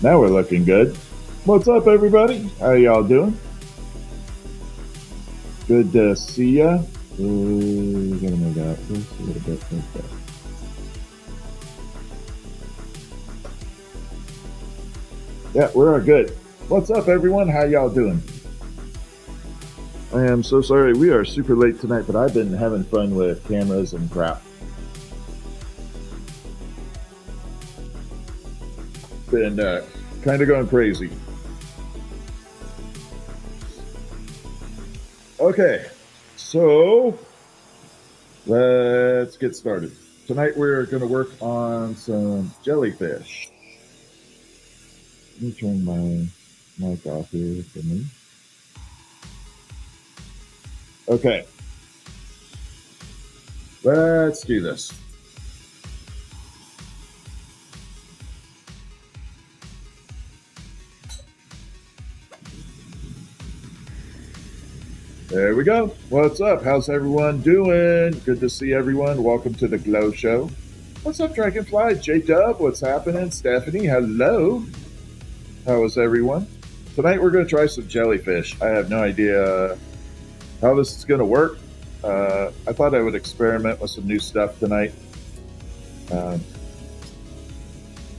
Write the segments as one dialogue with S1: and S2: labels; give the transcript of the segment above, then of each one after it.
S1: Now we're looking good. What's up, everybody? How y'all doing? Good to see ya. We're gonna move out just a little bit like that. Yeah, we're good. What's up, everyone? How y'all doing? I am so sorry. We are super late tonight, but I've been having fun with cameras and crap. Been kind of going crazy. Okay, so let's get started. Tonight we're going to work on some jellyfish. Let me turn my mic off here for me. Okay, let's do this. There we go. What's up? How's everyone doing? Good to see everyone. Welcome to the Glow Show. What's up, Dragonfly? J-Dub, what's happening? Stephanie, hello. How is everyone? Tonight we're going to try some jellyfish. I have no idea how this is going to work. I thought I would experiment with some new stuff tonight.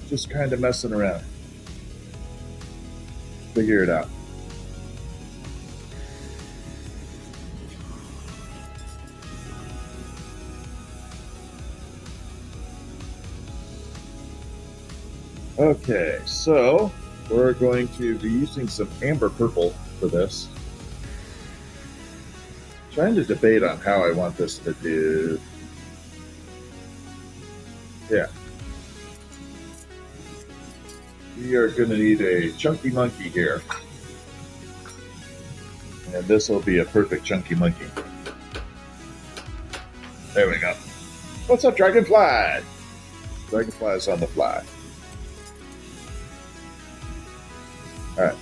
S1: Just kind of messing around. Figure it out. Okay, so we're going to be using some amber purple for this. Trying to debate on how I want this to do. Yeah. We are going to need a chunky monkey here. And this will be a perfect chunky monkey. There we go. What's up, Dragonfly? Dragonfly's on the fly. All right.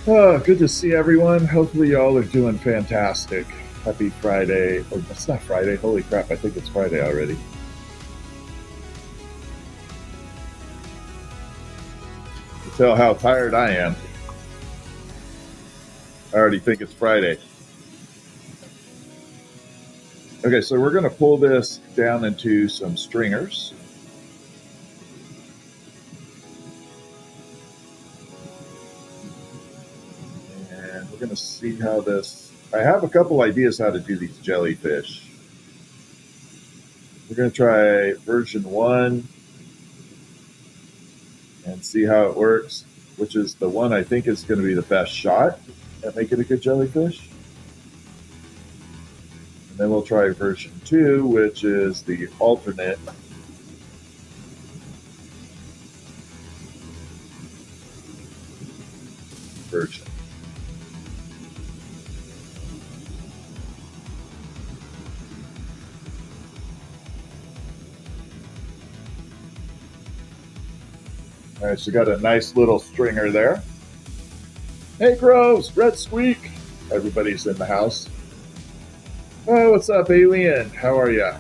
S1: Oh, good to see everyone. Hopefully y'all are doing fantastic. Happy Friday. Oh, it's not Friday. Holy crap, I think it's Friday already. You tell how tired I am. I already think it's Friday. Okay, so we're going to pull this down into some stringers. And we're going to see how this... I have a couple ideas how to do these jellyfish. We're going to try version 1 and see how it works, which is the one I think is going to be the best shot at making a good jellyfish. And then we'll try version 2, which is the alternate version. All right, so got a nice little stringer there. Hey, Groves, Red Squeak. Everybody's in the house. Oh, what's up, Alien? How are ya?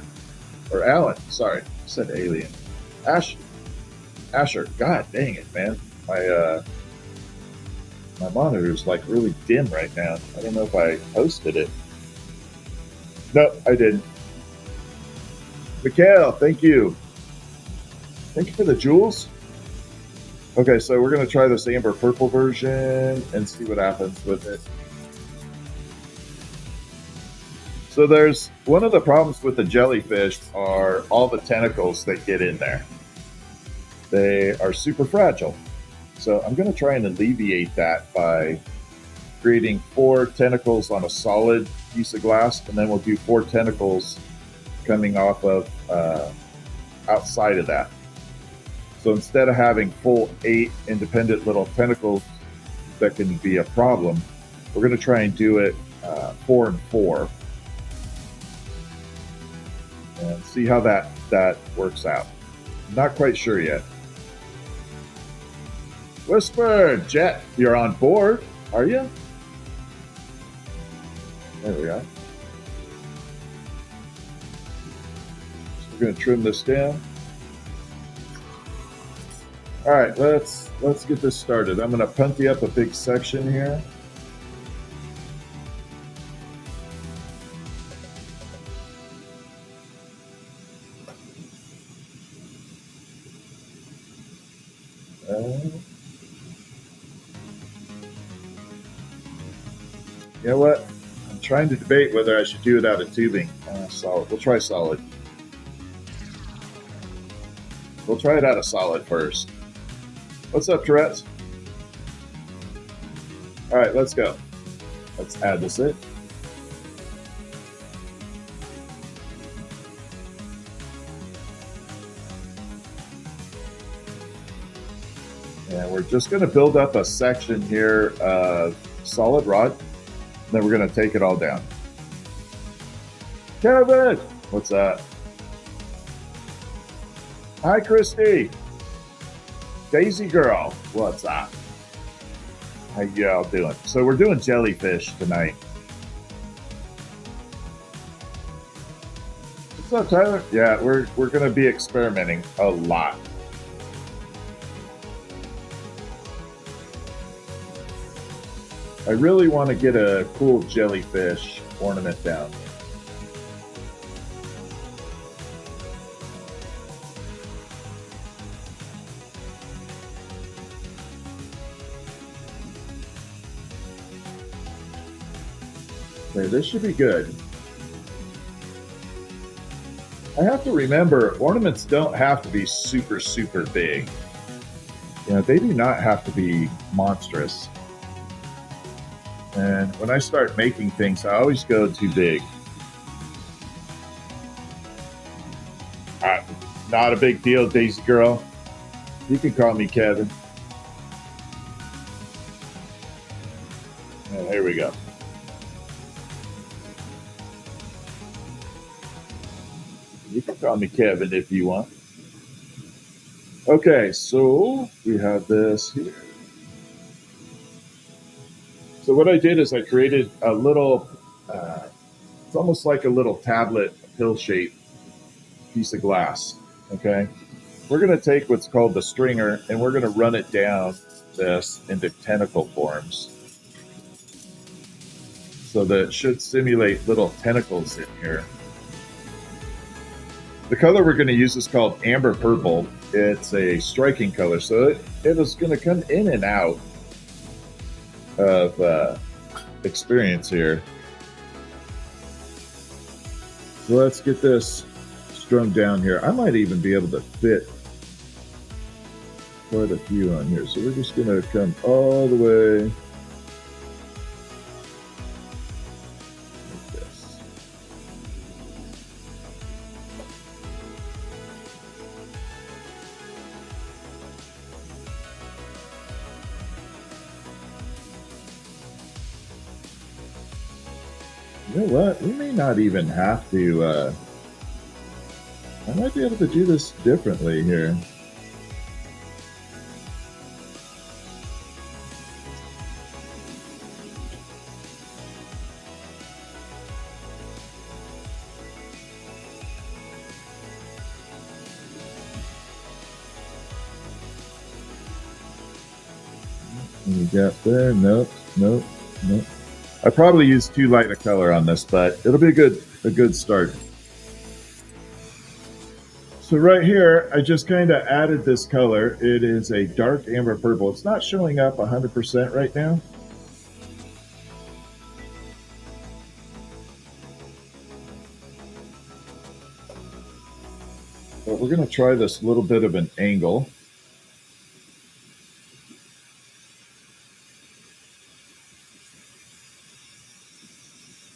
S1: Or Alan, sorry. I said Alien. Asher, god dang it, man. My monitor's like really dim right now. I don't know if I posted it. No, I didn't. Mikhail, thank you. Thank you for the jewels. Okay, so we're going to try this amber purple version and see what happens with it. So there's one of the problems with the jellyfish are all the tentacles that get in there. They are super fragile. So I'm going to try and alleviate that by creating 4 tentacles on a solid piece of glass, and then we'll do 4 tentacles coming off of outside of that. So instead of having full 8 independent little tentacles that can be a problem, we're going to try and do it 4 and 4 and see how that works out. Not quite sure yet. Whisper, Jet, you're on board, are you? There we are. So we're going to trim this down. All right, let's get this started. I'm going to punty up a big section here. You know what? I'm trying to debate whether I should do it out of tubing. Solid. We'll try solid. We'll try it out of solid first. What's up, Tourette's? All right, let's go. Let's add this in. And we're just going to build up a section here of solid rod. Then we're going to take it all down. Kevin! What's that? Hi, Christy. Daisy girl. What's up? How y'all doing? So we're doing jellyfish tonight. What's up, Tyler? Yeah, we're going to be experimenting a lot. I really want to get a cool jellyfish ornament down. Okay, this should be good. I have to remember, ornaments don't have to be super, super big. You know, they do not have to be monstrous. And when I start making things, I always go too big. Not a big deal, Daisy girl. You can call me Kevin. And here we go. You can call me Kevin if you want. Okay, so we have this here. So what I did is I created a little, it's almost like a little tablet, pill-shaped piece of glass, okay? We're going to take what's called the stringer, and we're going to run it down this into tentacle forms. So that it should simulate little tentacles in here. The color we're going to use is called amber purple. It's a striking color, so it is going to come in and out of experience here. So let's get this strung down here. I might even be able to fit quite a few on here. So we're just going to come all the way like this. You know what? We may not even have to, I might be able to do this differently here. You got there? Nope, nope, nope. I probably used too light a color on this, but it'll be a good start. So right here, I just kind of added this color. It is a dark amber purple. It's not showing up 100% right now. But we're going to try this little bit of an angle.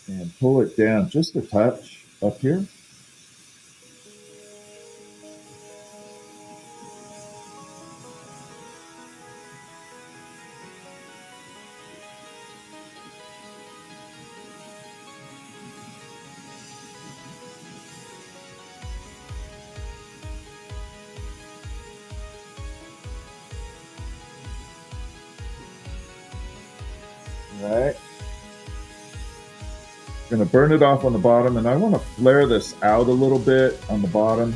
S1: And pull it down just a touch up here. All right. I'm going to burn it off on the bottom, and I want to flare this out a little bit on the bottom.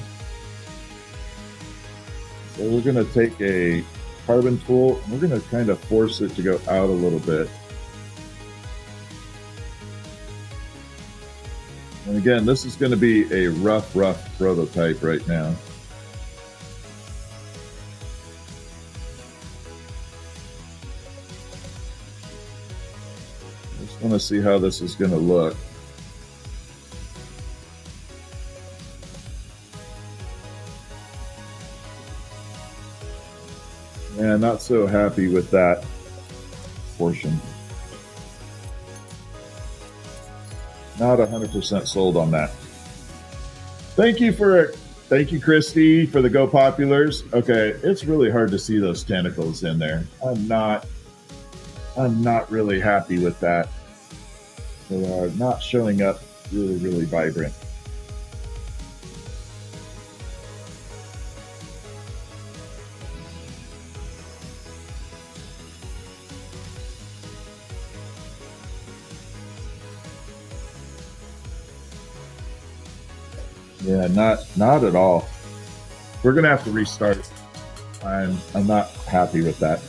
S1: So we're going to take a carbon tool and we're going to kind of force it to go out a little bit. And again, this is going to be a rough prototype right now. Just want to see how this is going to look. Yeah, not so happy with that portion. Not 100% sold on that. Thank you, Christy, for the Go Populars. Okay, it's really hard to see those tentacles in there. I'm not really happy with that. They are not showing up really vibrant. Yeah, not at all. We're gonna have to restart. I'm not happy with that.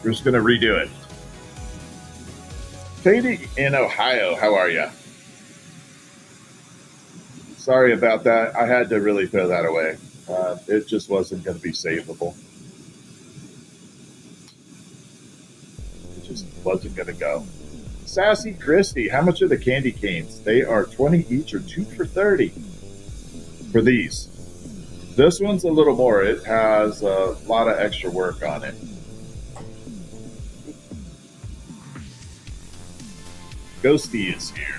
S1: We're just gonna redo it. Katie in Ohio, how are you? Sorry about that. I had to really throw that away. It just wasn't going to be savable. It just wasn't going to go. Sassy Christy, how much are the candy canes? They are 20 each or 2 for 30 for these. This one's a little more. It has a lot of extra work on it. Ghosty is here.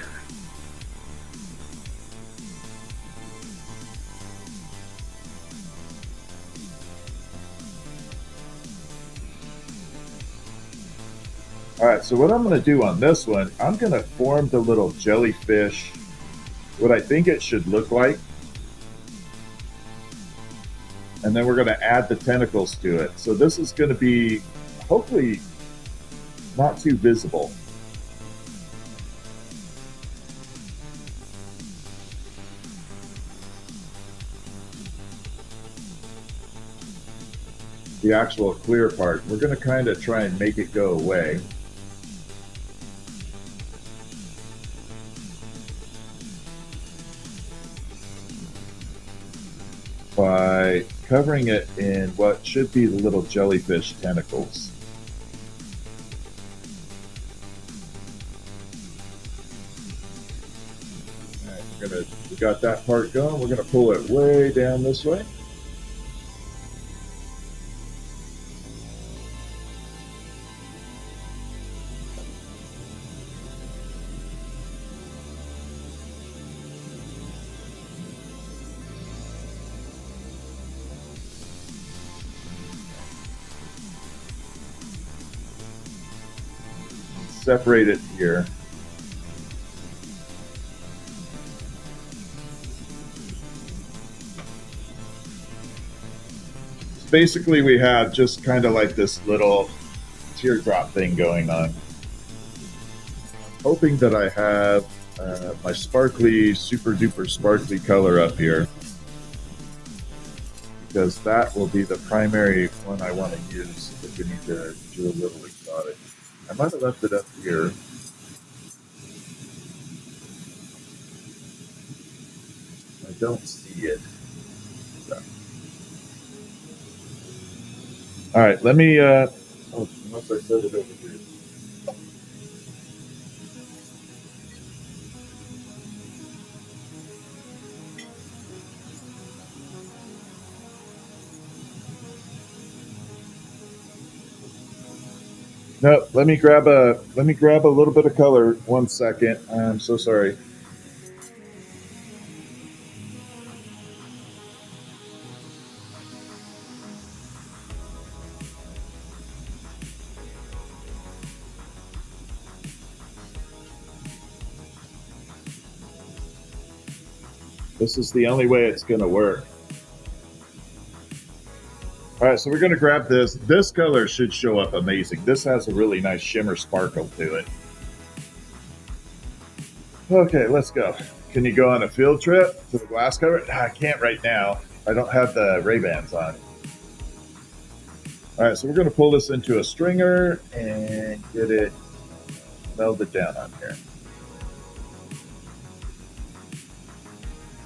S1: All right, so what I'm going to do on this one, I'm going to form the little jellyfish, what I think it should look like. And then we're going to add the tentacles to it. So this is going to be, hopefully, not too visible. The actual clear part, we're going to kind of try and make it go away. By covering it in what should be the little jellyfish tentacles. All right, we got that part going. We're going to pull it way down this way. Separate it here. So basically we have just kind of like this little teardrop thing going on. Hoping that I have my sparkly, super duper sparkly color up here, because that will be the primary one I want to use if we need to do a little exotic. I might have left it up here. I don't see it. So. All right, let me, unless I set it over here. No, let me grab a little bit of color. 1 second. I'm so sorry. This is the only way it's going to work. All right, so we're going to grab this. This color should show up amazing. This has a really nice shimmer sparkle to it. Okay, let's go. Can you go on a field trip to the glass cover? I can't right now. I don't have the Ray-Bans on. All right, so we're going to pull this into a stringer and get it melded down on here.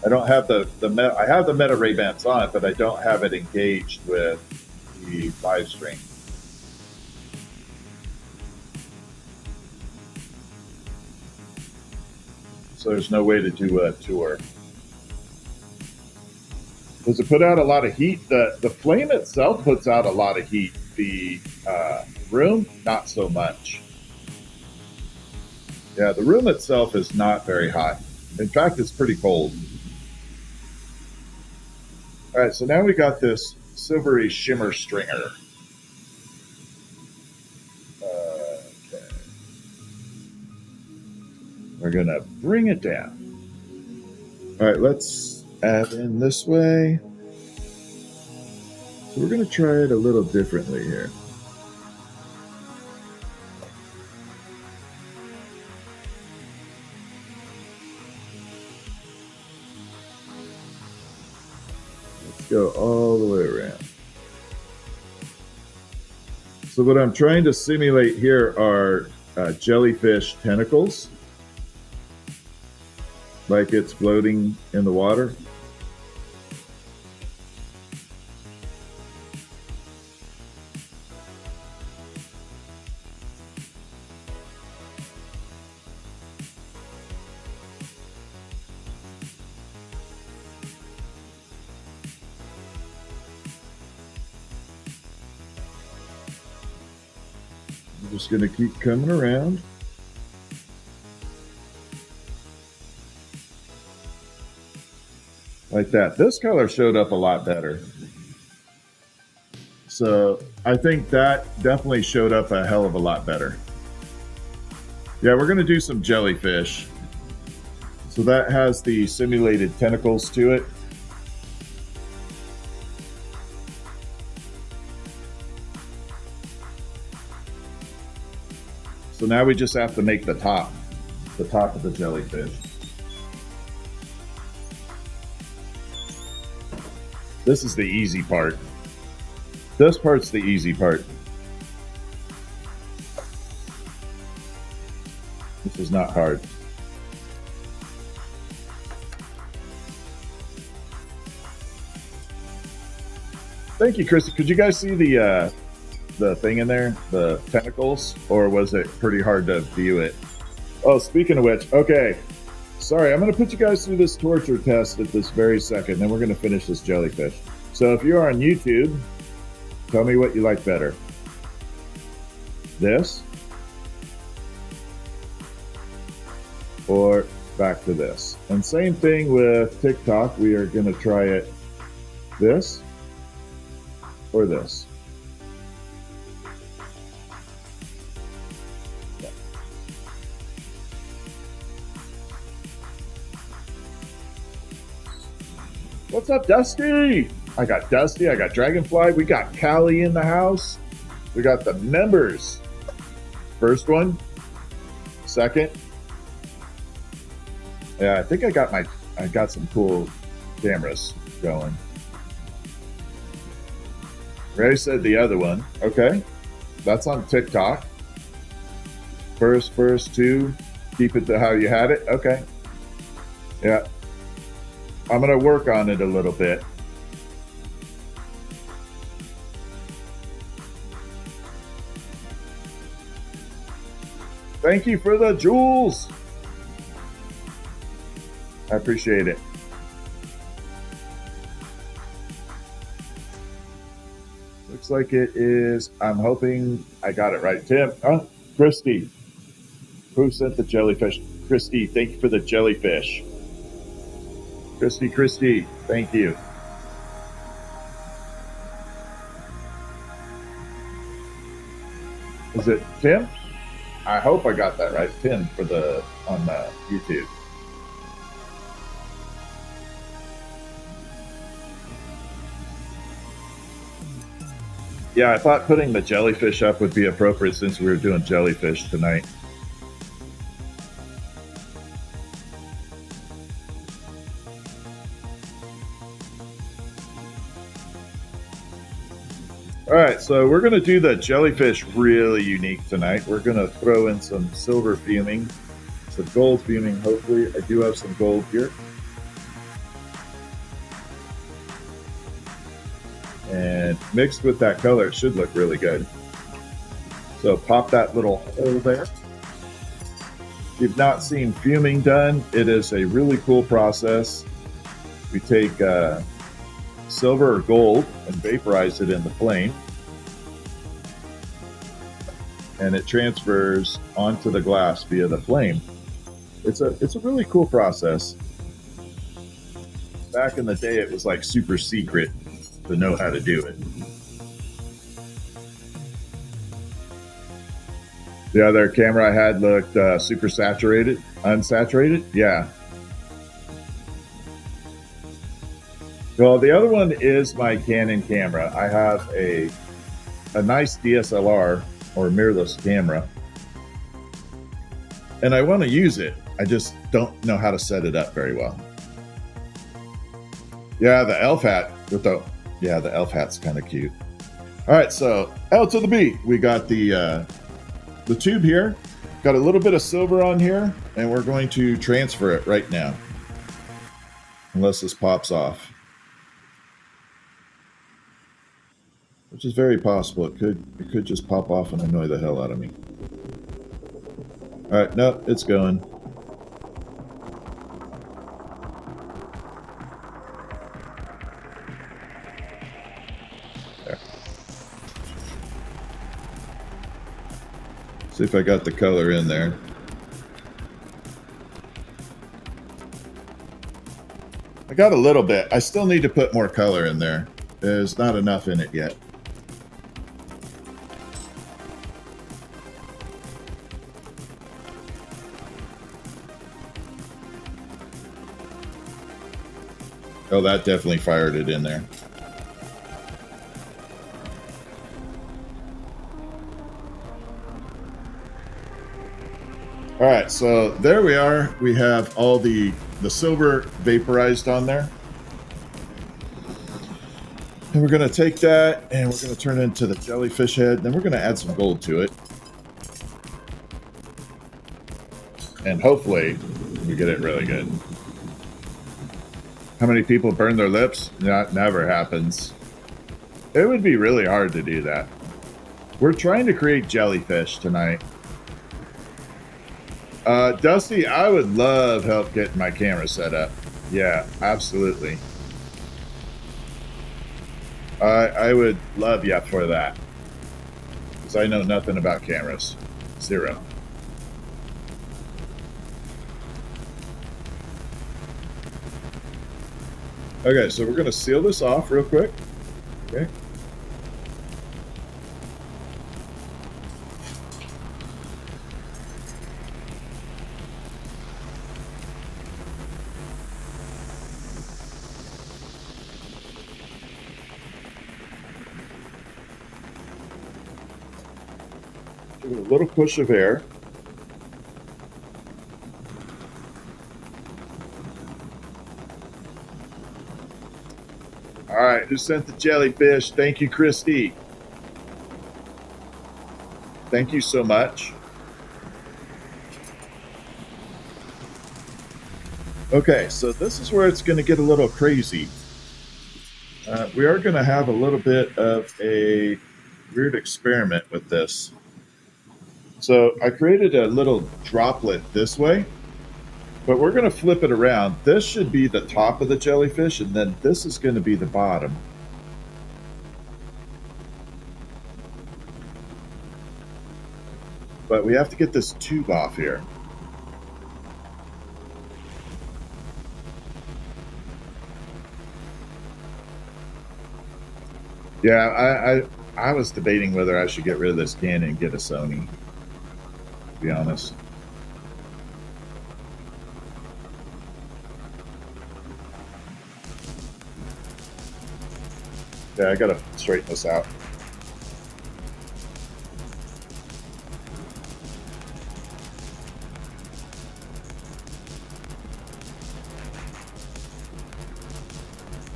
S1: I don't have I have the Meta Ray-Bans on, but I don't have it engaged with the live stream. So there's no way to do a tour. Does it put out a lot of heat? The flame itself puts out a lot of heat. The room, not so much. Yeah, the room itself is not very hot. In fact, it's pretty cold. All right, so now we got this silvery shimmer stringer. Okay. We're gonna bring it down. All right, let's add in this way. So we're gonna try it a little differently here. Go all the way around. So what I'm trying to simulate here are jellyfish tentacles, like it's floating in the water. Just going to keep coming around. Like that. This color showed up a lot better. So I think that definitely showed up a hell of a lot better. Yeah, we're going to do some jellyfish. So that has the simulated tentacles to it. So now we just have to make the top of the jellyfish. This is the easy part. This part's the easy part. This is not hard. Thank you, Christy. Could you guys see the thing in there, the tentacles, or was it pretty hard to view it? Oh, speaking of which, okay. Sorry, I'm going to put you guys through this torture test at this very second, then we're going to finish this jellyfish. So if you are on YouTube, tell me what you like better. This? Or back to this? And same thing with TikTok. We are going to try it this or this. What's up, Dusty? I got Dusty, I got Dragonfly, we got Callie in the house. We got the members. First one, second. Yeah, I think I got some cool cameras going. Ray said the other one. Okay, that's on TikTok. First two, keep it to how you had it. Okay, yeah. I'm going to work on it a little bit. Thank you for the jewels. I appreciate it. Looks like it is. I'm hoping I got it right. Tim, Christy, who sent the jellyfish? Christy, thank you for the jellyfish. Christy, thank you. Is it Tim? I hope I got that right. Tim for on YouTube. Yeah, I thought putting the jellyfish up would be appropriate since we were doing jellyfish tonight. All right, so we're going to do the jellyfish really unique tonight. We're going to throw in some silver fuming, some gold fuming, hopefully. I do have some gold here. And mixed with that color, it should look really good. So pop that little hole there. If you've not seen fuming done, it is a really cool process. We take silver or gold and vaporize it in the flame, and it transfers onto the glass via the flame. It's a really cool process. Back in the day, it was like super secret to know how to do it. The other camera I had looked super saturated, unsaturated. Yeah. Well, the other one is my Canon camera. I have a nice DSLR or mirrorless camera, and I want to use it. I just don't know how to set it up very well. Yeah, the elf hat with the elf hat's kind of cute. All right, so L to the B. We got the tube here. Got a little bit of silver on here, and we're going to transfer it right now, unless this pops off, which is very possible. It could just pop off and annoy the hell out of me. All right, no, it's going. There. See if I got the color in there. I got a little bit. I still need to put more color in there. There's not enough in it yet. Oh, that definitely fired it in there. All right, so there we are. We have all the silver vaporized on there. And we're going to take that and we're going to turn it into the jellyfish head. Then we're going to add some gold to it. And hopefully we get it really good. How many people burn their lips? That never happens. It would be really hard to do that. We're trying to create jellyfish tonight. Dusty, I would love help getting my camera set up. Yeah, absolutely. I would love you for that. Because I know nothing about cameras. Zero. Okay, so we're going to seal this off real quick. Okay. Give it a little push of air. All right, who sent the jellyfish? Thank you, Christy. Thank you so much. Okay, so this is where it's going to get a little crazy. We are going to have a little bit of a weird experiment with this. So I created a little droplet this way, but we're going to flip it around. This should be the top of the jellyfish, and then this is going to be the bottom. But we have to get this tube off here. Yeah, I was debating whether I should get rid of this Canon and get a Sony, to be honest. Yeah, I gotta straighten this out.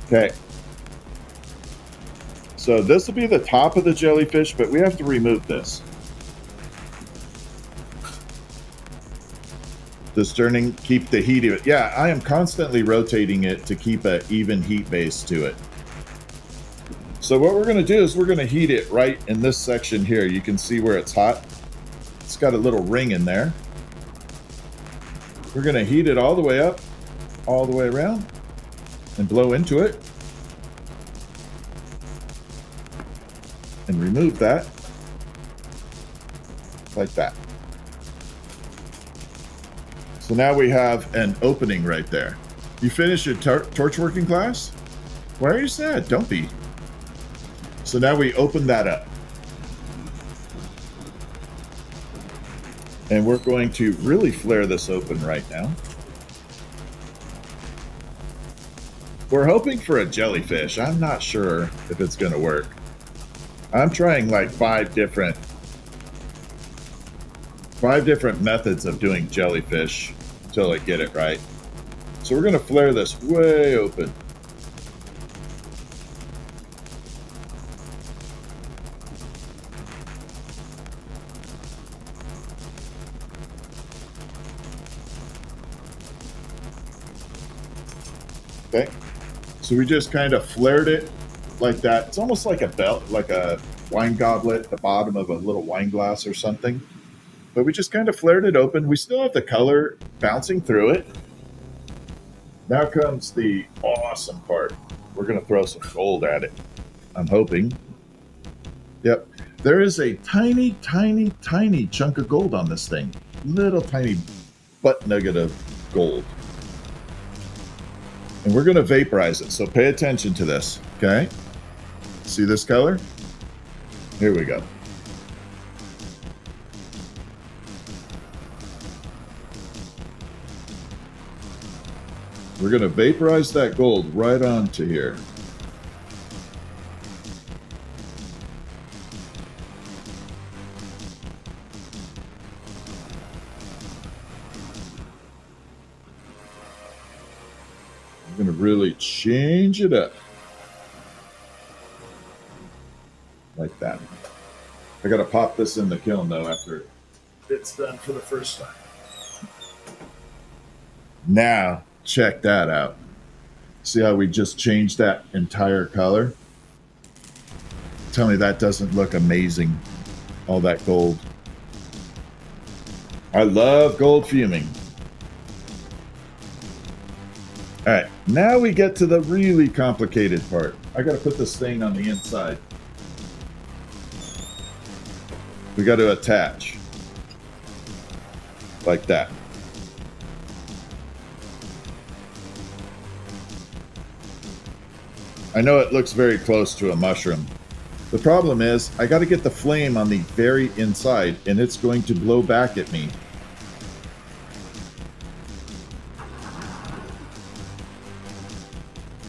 S1: Okay. So this will be the top of the jellyfish, but we have to remove this. This turning, keep the heat of it. Yeah, I am constantly rotating it to keep an even heat base to it. So what we're going to do is we're going to heat it right in this section here. You can see where it's hot. It's got a little ring in there. We're going to heat it all the way up, all the way around, and blow into it. And remove that, like that. So now we have an opening right there. You finished your torch working class? Why are you sad? Don't be. So now we open that up. And we're going to really flare this open right now. We're hoping for a jellyfish. I'm not sure if it's going to work. I'm trying like five different methods of doing jellyfish until I get it right. So we're going to flare this way open. Okay, so we just kind of flared it like that. It's almost like a belt, like a wine goblet at the bottom of a little wine glass or something. But we just kind of flared it open. We still have the color bouncing through it. Now comes the awesome part. We're going to throw some gold at it. I'm hoping. Yep. There is a tiny, tiny, tiny chunk of gold on this thing. Little tiny butt nugget of gold. And we're going to vaporize it. So pay attention to this. Okay. See this color? Here we go. We're going to vaporize that gold right onto here. We're going to really change it up. Like that. I got to pop this in the kiln though after it's done for the first time. Now, check that out. See how we just changed that entire color? Tell me that doesn't look amazing. All that gold. I love gold fuming. All right, now we get to the really complicated part. I got to put this thing on the inside. We got to attach like that. I know it looks very close to a mushroom. The problem is I got to get the flame on the very inside and it's going to blow back at me.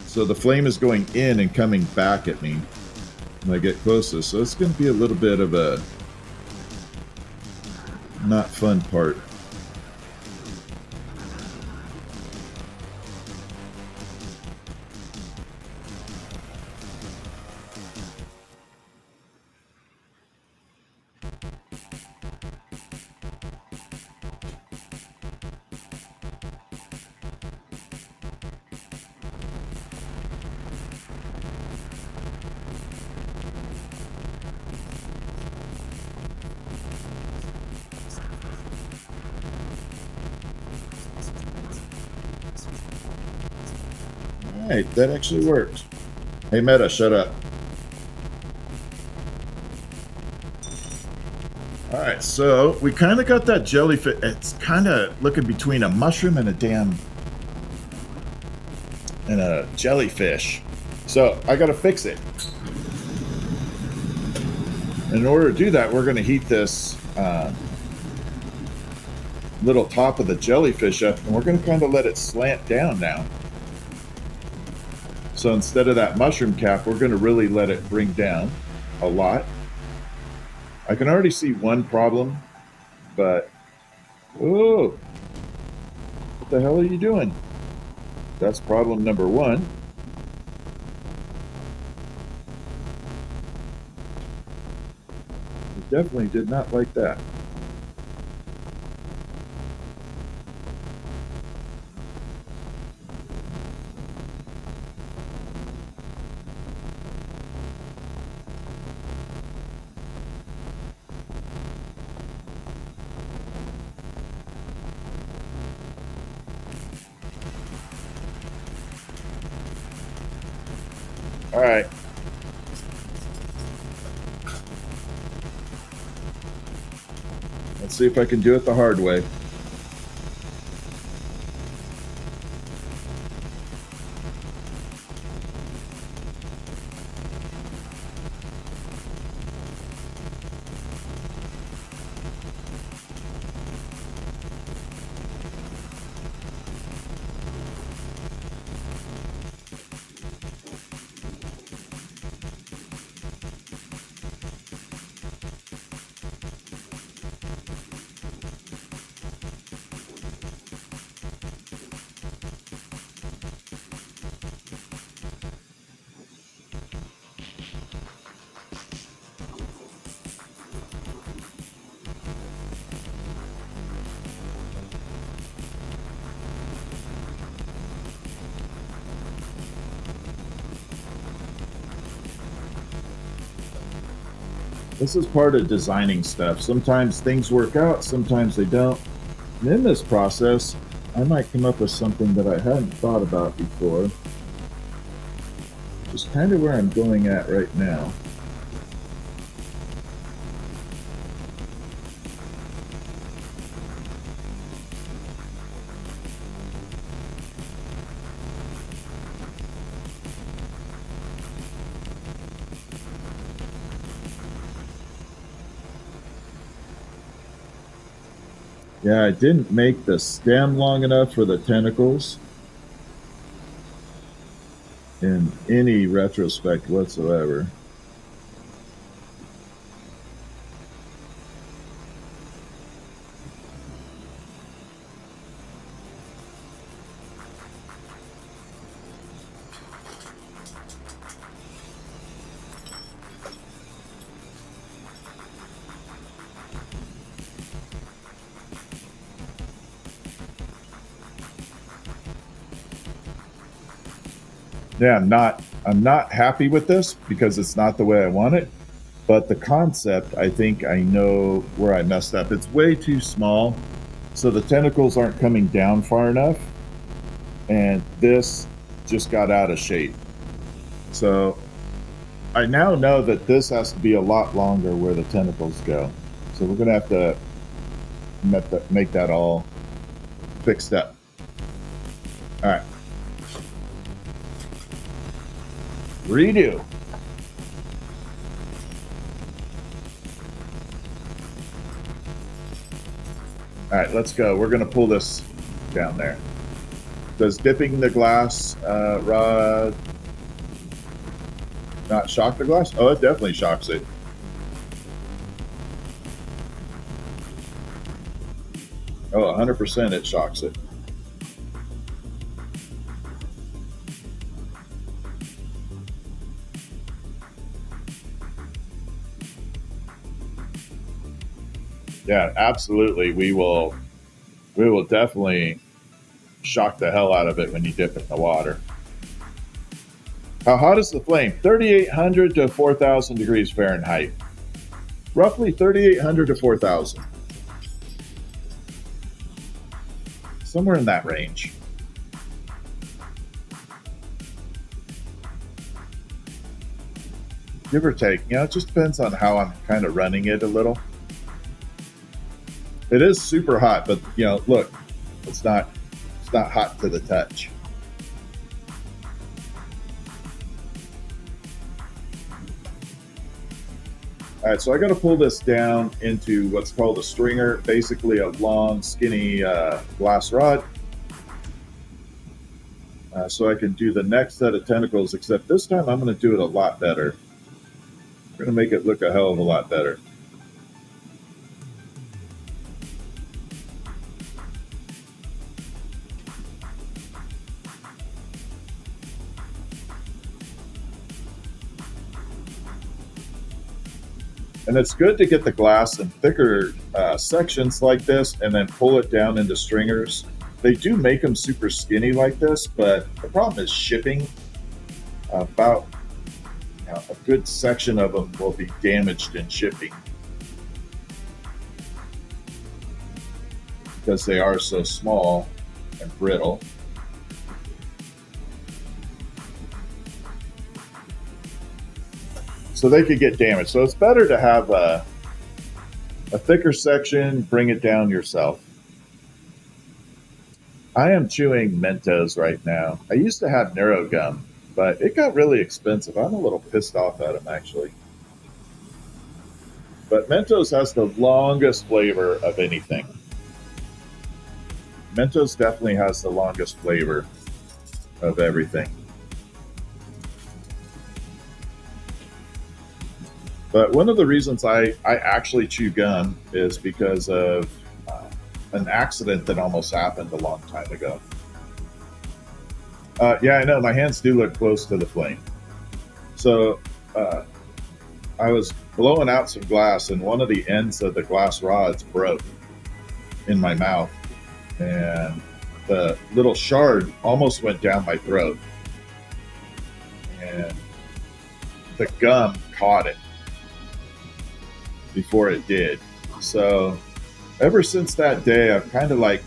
S1: So the flame is going in and coming back at me when I get closer. So it's going to be a little bit of a not fun part. Hey, that actually worked. Hey, Meta, shut up. All right, so we kind of got that jellyfish. It's kind of looking between a mushroom and a jellyfish. So I got to fix it. In order to do that, we're going to heat this little top of the jellyfish up, and we're going to kind of let it slant down now. So instead of that mushroom cap, we're going to really let it bring down a lot. I can already see one problem, but oh, what the hell are you doing? That's problem number one. Definitely did not like that. All right. Let's see if I can do it the hard way. This is part of designing stuff. Sometimes things work out, sometimes they don't. And in this process, I might come up with something that I hadn't thought about before. Which is kind of where I'm going at right now. Yeah, I didn't make the stem long enough for the tentacles in any retrospect whatsoever. Yeah, I'm not happy with this because it's not the way I want it. But the concept, I think I know where I messed up. It's way too small, so the tentacles aren't coming down far enough, and this just got out of shape. So I now know that this has to be a lot longer where the tentacles go. So we're gonna have to make that all fixed up. All right. Redo. All right, let's go. We're going to pull this down there. Does dipping the glass rod not shock the glass? Oh, it definitely shocks it. Oh, 100% it shocks it. Yeah, absolutely. We will definitely shock the hell out of it when you dip it in the water. How hot is the flame? 3,800 to 4,000 degrees Fahrenheit. Roughly 3,800 to 4,000. Somewhere in that range. Give or take. You know, it just depends on how I'm kind of running it a little. It is super hot, but you know, look, it's not hot to the touch. All right, so I got to pull this down into what's called a stringer, basically a long, skinny glass rod. So I can do the next set of tentacles, except this time I'm going to do it a lot better. I'm going to make it look a hell of a lot better. And it's good to get the glass in thicker sections like this and then pull it down into stringers. They do make them super skinny like this, but the problem is shipping. About a good section of them will be damaged in shipping because they are so small and brittle. So they could get damaged. So it's better to have a thicker section, bring it down yourself. I am chewing Mentos right now. I used to have NeuroGum, but it got really expensive. I'm a little pissed off at them, actually. But Mentos has the longest flavor of anything. Mentos definitely has the longest flavor of everything. But one of the reasons I actually chew gum is because of an accident that almost happened a long time ago. Yeah, I know. My hands do look close to the flame. So I was blowing out some glass, and one of the ends of the glass rods broke in my mouth. And the little shard almost went down my throat. And the gum caught it before it did. So ever since that day, I've kind of like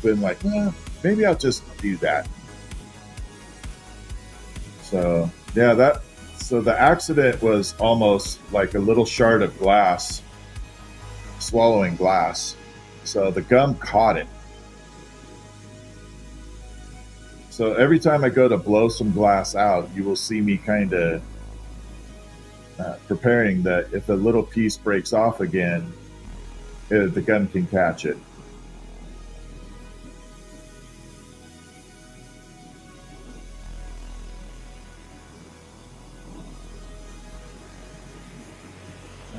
S1: been like, maybe I'll just do that. So yeah, so the accident was almost like a little shard of glass swallowing glass. So the gum caught it. So every time I go to blow some glass out, you will see me kind of preparing that if a little piece breaks off again, the gum can catch it.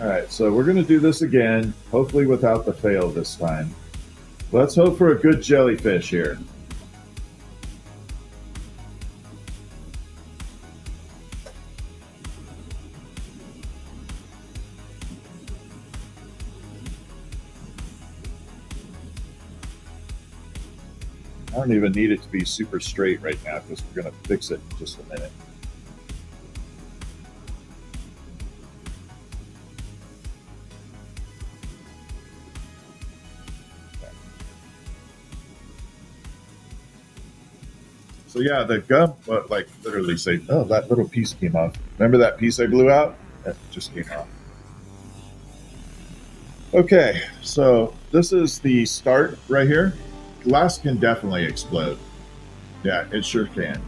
S1: All right, so we're going to do this again, hopefully without the fail this time. Let's hope for a good jellyfish here. I don't even need it to be super straight right now because we're going to fix it in just a minute. So yeah, the gum, like literally say, oh, that little piece came off. Remember that piece I blew out? That just came off. Okay, so this is the start right here. Glass can definitely explode. Yeah, it sure can.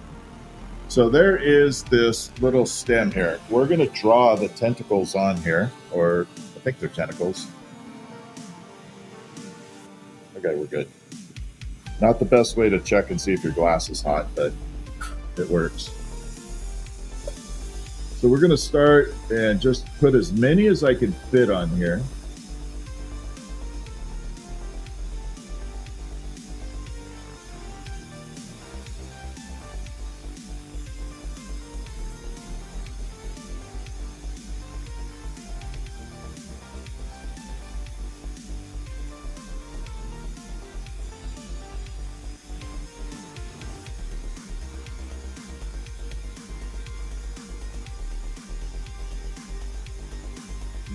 S1: So there is this little stem here. We're going to draw the tentacles on here, or I think they're tentacles. Okay, we're good. Not the best way to check and see if your glass is hot, but it works. So we're going to start and just put as many as I can fit on here.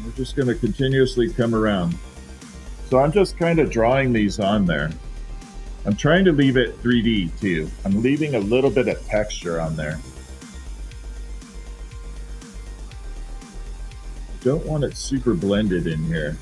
S1: We're just going to continuously come around. So I'm just kind of drawing these on there. I'm trying to leave it 3D too. I'm leaving a little bit of texture on there. Don't want it super blended in here.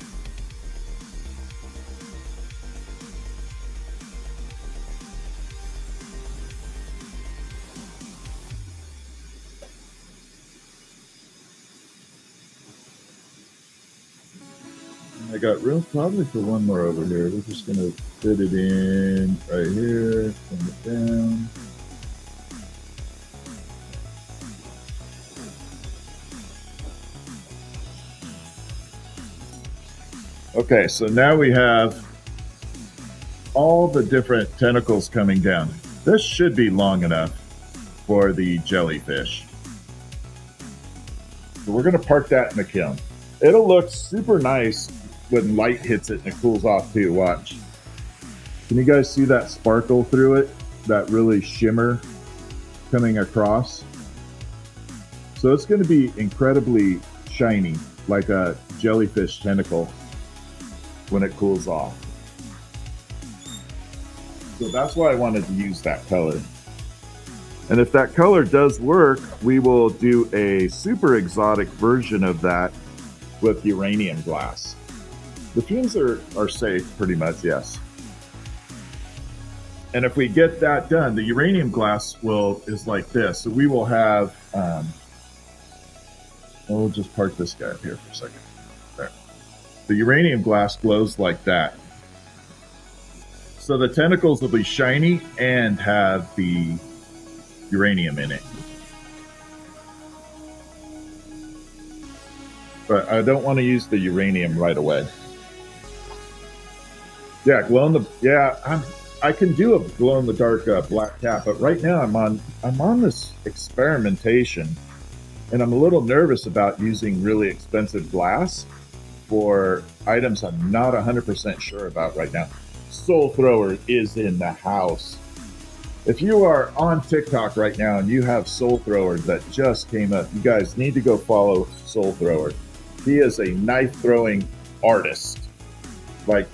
S1: I got room probably for one more over here. We're just going to fit it in right here, bring it down. Okay, so now we have all the different tentacles coming down. This should be long enough for the jellyfish. So we're going to park that in the kiln. It'll look super nice when light hits it and it cools off too. Watch. Can you guys see that sparkle through it? That really shimmer coming across? So it's going to be incredibly shiny, like a jellyfish tentacle when it cools off. So that's why I wanted to use that color. And if that color does work, we will do a super exotic version of that with uranium glass. The fumes are safe pretty much, yes. And if we get that done, the uranium glass is like this. So we will have, we'll just park this guy up here for a second. There. The uranium glass glows like that. So the tentacles will be shiny and have the uranium in it. But I don't want to use the uranium right away. Yeah, I can do a glow in the dark black cap, but right now I'm on this experimentation, and I'm a little nervous about using really expensive glass for items I'm not 100% sure about right now. Soul Thrower is in the house. If you are on TikTok right now and you have Soul Thrower that just came up, you guys need to go follow Soul Thrower. He is a knife throwing artist, like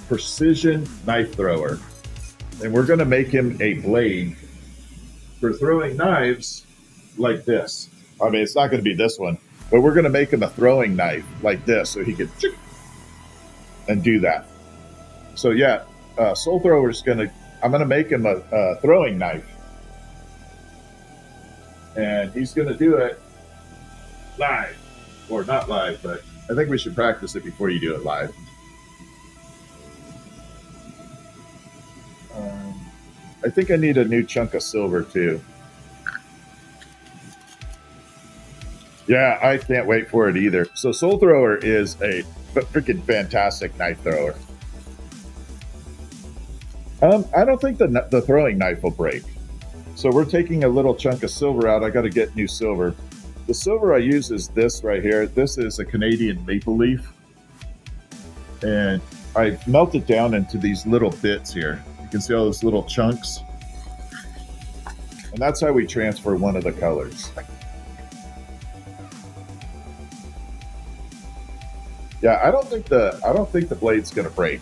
S1: precision knife thrower. And we're going to make him a blade for throwing knives like this. I mean, it's not going to be this one, but we're going to make him a throwing knife like this so he can and do that. So yeah, Soul Thrower is I'm going to make him a throwing knife. And he's going to do it live. Or not live, but I think we should practice it before you do it live. I think I need a new chunk of silver too. Yeah, I can't wait for it either. So Soul Thrower is a freaking fantastic knife thrower. I don't think the throwing knife will break. So we're taking a little chunk of silver out. I got to get new silver. The silver I use is this right here. This is a Canadian maple leaf. And I melt it down into these little bits here. You can see all those little chunks. And that's how we transfer one of the colors. Yeah, I don't think the blade's gonna break.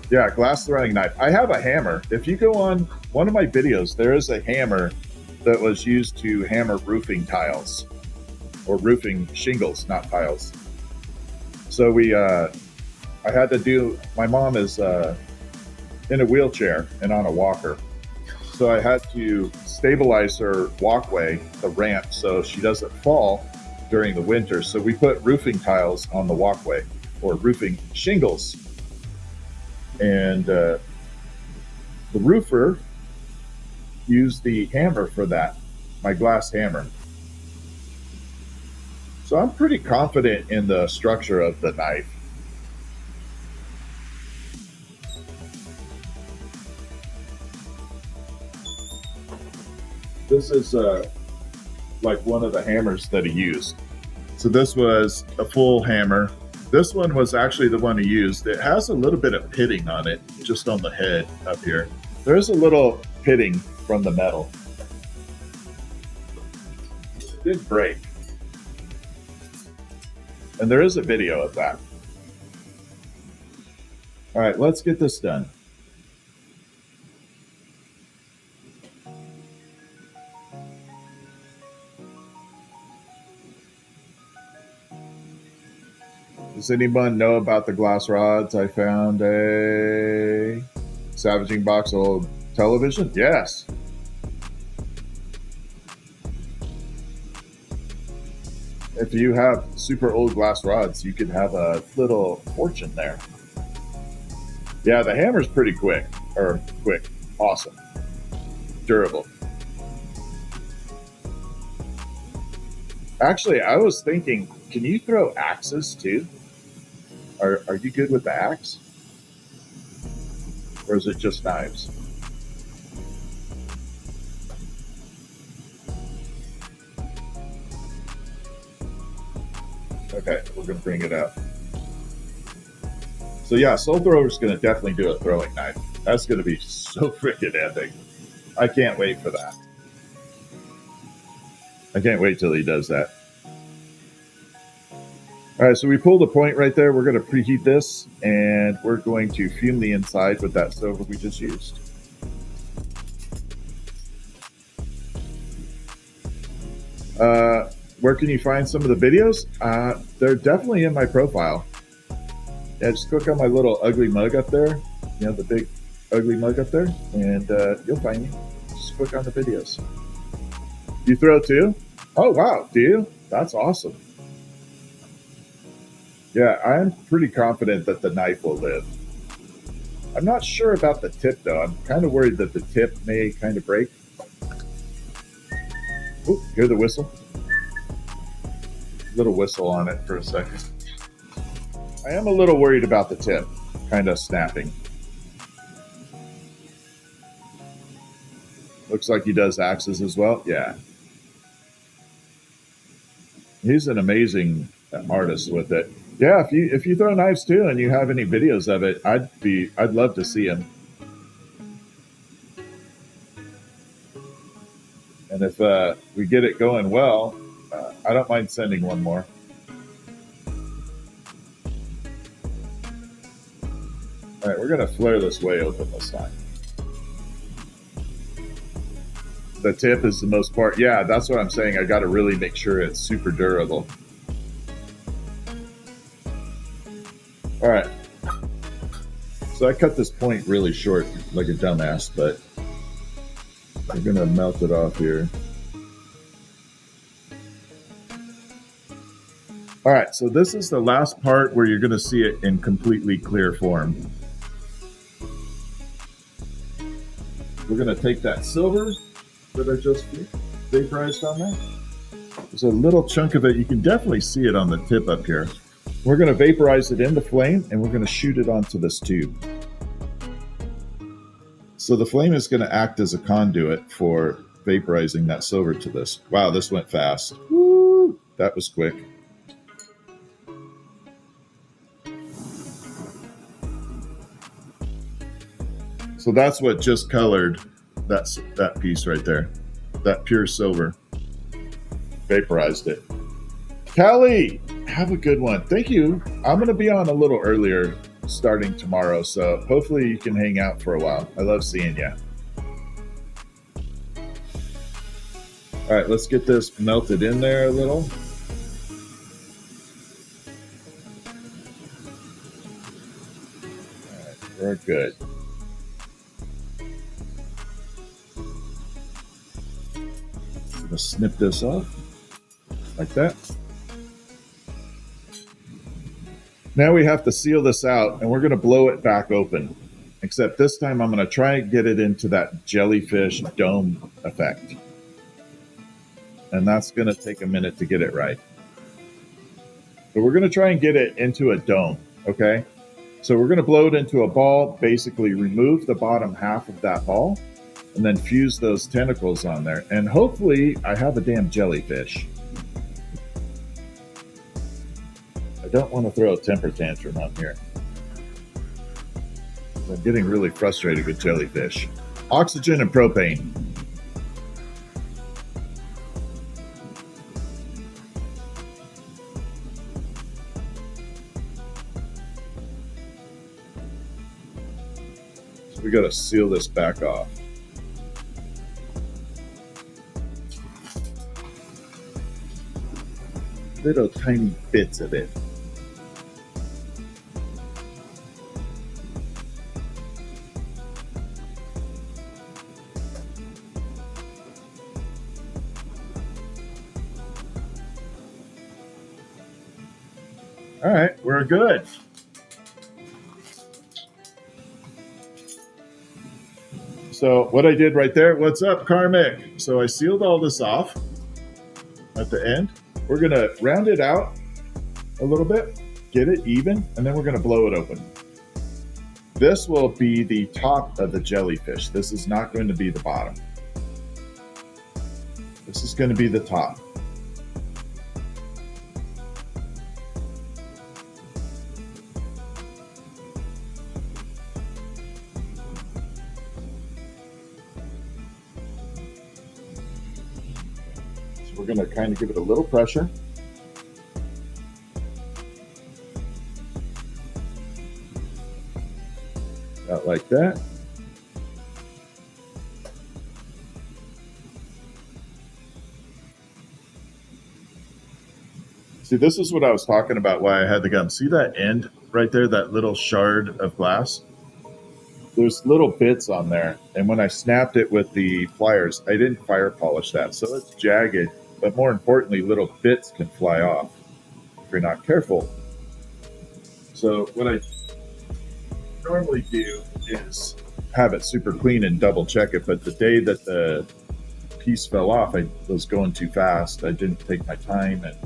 S1: Yeah, glass throwing knife. I have a hammer. If you go on one of my videos, there is a hammer that was used to hammer roofing tiles or roofing shingles, not tiles. So I had to do, my mom is in a wheelchair and on a walker. So I had to stabilize her walkway, the ramp, so she doesn't fall during the winter. So we put roofing tiles on the walkway, or roofing shingles. And the roofer used the hammer for that, my glass hammer. So I'm pretty confident in the structure of the knife. This is like one of the hammers that he used. So this was a full hammer. This one was actually the one he used. It has a little bit of pitting on it, just on the head up here. There's a little pitting from the metal. It did break. And there is a video of that. All right, let's get this done. Does anyone know about the glass rods? I found a savaging box old television. Yes. If you have super old glass rods, you could have a little fortune there. Yeah, the hammer's pretty quick. Awesome. Durable. Actually, I was thinking, can you throw axes too? Are you good with the axe? Or is it just knives? Okay, we're going to bring it up. So yeah, Soul Thrower is going to definitely do a throwing knife. That's going to be so freaking epic. I can't wait for that. I can't wait till he does that. All right, so we pulled a point right there. We're going to preheat this, and we're going to fume the inside with that silver we just used. Where can you find some of the videos? They're definitely in my profile. Yeah, just click on my little ugly mug up there. You know, the big ugly mug up there, and you'll find me. Just click on the videos. You throw too? Oh, wow. Do you? That's awesome. Yeah, I'm pretty confident that the knife will live. I'm not sure about the tip, though. I'm kind of worried that the tip may kind of break. Ooh, hear the whistle? Little whistle on it for a second. I am a little worried about the tip kind of snapping. Looks like he does axes as well. Yeah. He's an amazing artist with it. Yeah, if you throw knives too and you have any videos of it, I'd love to see them. And if we get it going well, I don't mind sending one more. All right, we're going to flare this way open this time. The tip is the most part. Yeah, that's what I'm saying. I got to really make sure it's super durable. All right. So I cut this point really short like a dumbass, but I'm going to melt it off here. All right, so this is the last part where you're going to see it in completely clear form. We're going to take that silver that I just vaporized on there. There's a little chunk of it. You can definitely see it on the tip up here. We're going to vaporize it in the flame, and we're going to shoot it onto this tube. So the flame is going to act as a conduit for vaporizing that silver to this. Wow, this went fast. Woo! That was quick. So that's what just colored that piece right there. That pure silver. Vaporized it. Kelly, have a good one. Thank you. I'm going to be on a little earlier starting tomorrow, so hopefully you can hang out for a while. I love seeing you. All right, let's get this melted in there a little. All right, we're good. I'm going to snip this off like that. Now we have to seal this out, and we're going to blow it back open. Except this time I'm going to try and get it into that jellyfish dome effect. And that's going to take a minute to get it right. But we're going to try and get it into a dome, okay? So we're going to blow it into a ball, basically remove the bottom half of that ball, and then fuse those tentacles on there. And hopefully I have a damn jellyfish. I don't want to throw a temper tantrum on here. I'm getting really frustrated with jellyfish. Oxygen and propane. So we got to seal this back off. Little tiny bits of it. All right, we're good. So what I did right there, what's up, Karmic? So I sealed all this off at the end. We're going to round it out a little bit, get it even, and then we're going to blow it open. This will be the top of the jellyfish. This is not going to be the bottom. This is going to be the top. we're going to kind of give it a little pressure. About like that. See, this is what I was talking about, why I had the gum. See that end right there, that little shard of glass? There's little bits on there. And when I snapped it with the pliers, I didn't fire polish that. So it's jagged, but more importantly, little bits can fly off if you're not careful. So what I normally do is have it super clean and double check it. But the day that the piece fell off, I was going too fast. I didn't take my time. And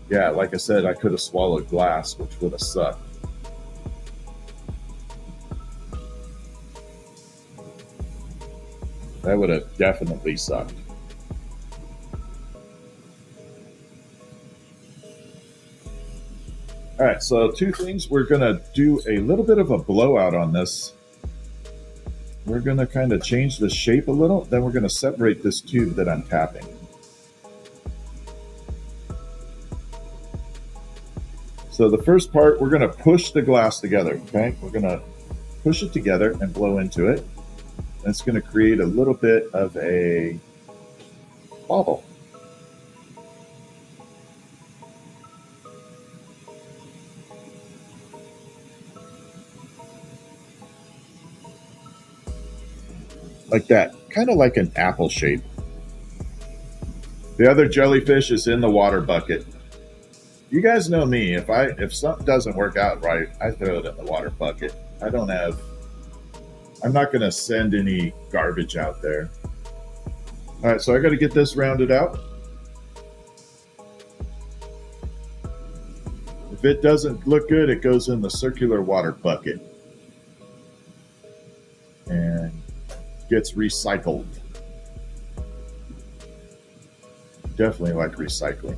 S1: yeah, like I said, I could have swallowed glass, which would have sucked. That would have definitely sucked. All right, so two things. We're going to do a little bit of a blowout on this. We're going to kind of change the shape a little. Then we're going to separate this tube that I'm tapping. So the first part, we're going to push the glass together, okay? We're going to push it together and blow into it. And it's going to create a little bit of a bobble. Like that, kind of like an apple shape. The other jellyfish is in the water bucket. You guys know me. If something doesn't work out right, I throw it in the water bucket. I'm not going to send any garbage out there. All right, so I got to get this rounded out. If it doesn't look good, it goes in the circular water bucket and gets recycled. Definitely like recycling.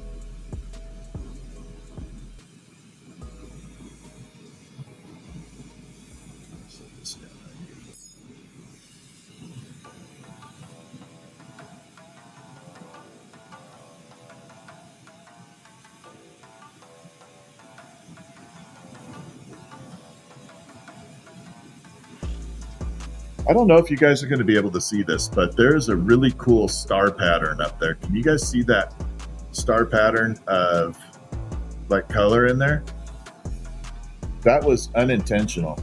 S1: I don't know if you guys are going to be able to see this, but there's a really cool star pattern up there. Can you guys see that star pattern of like color in there? That was unintentional.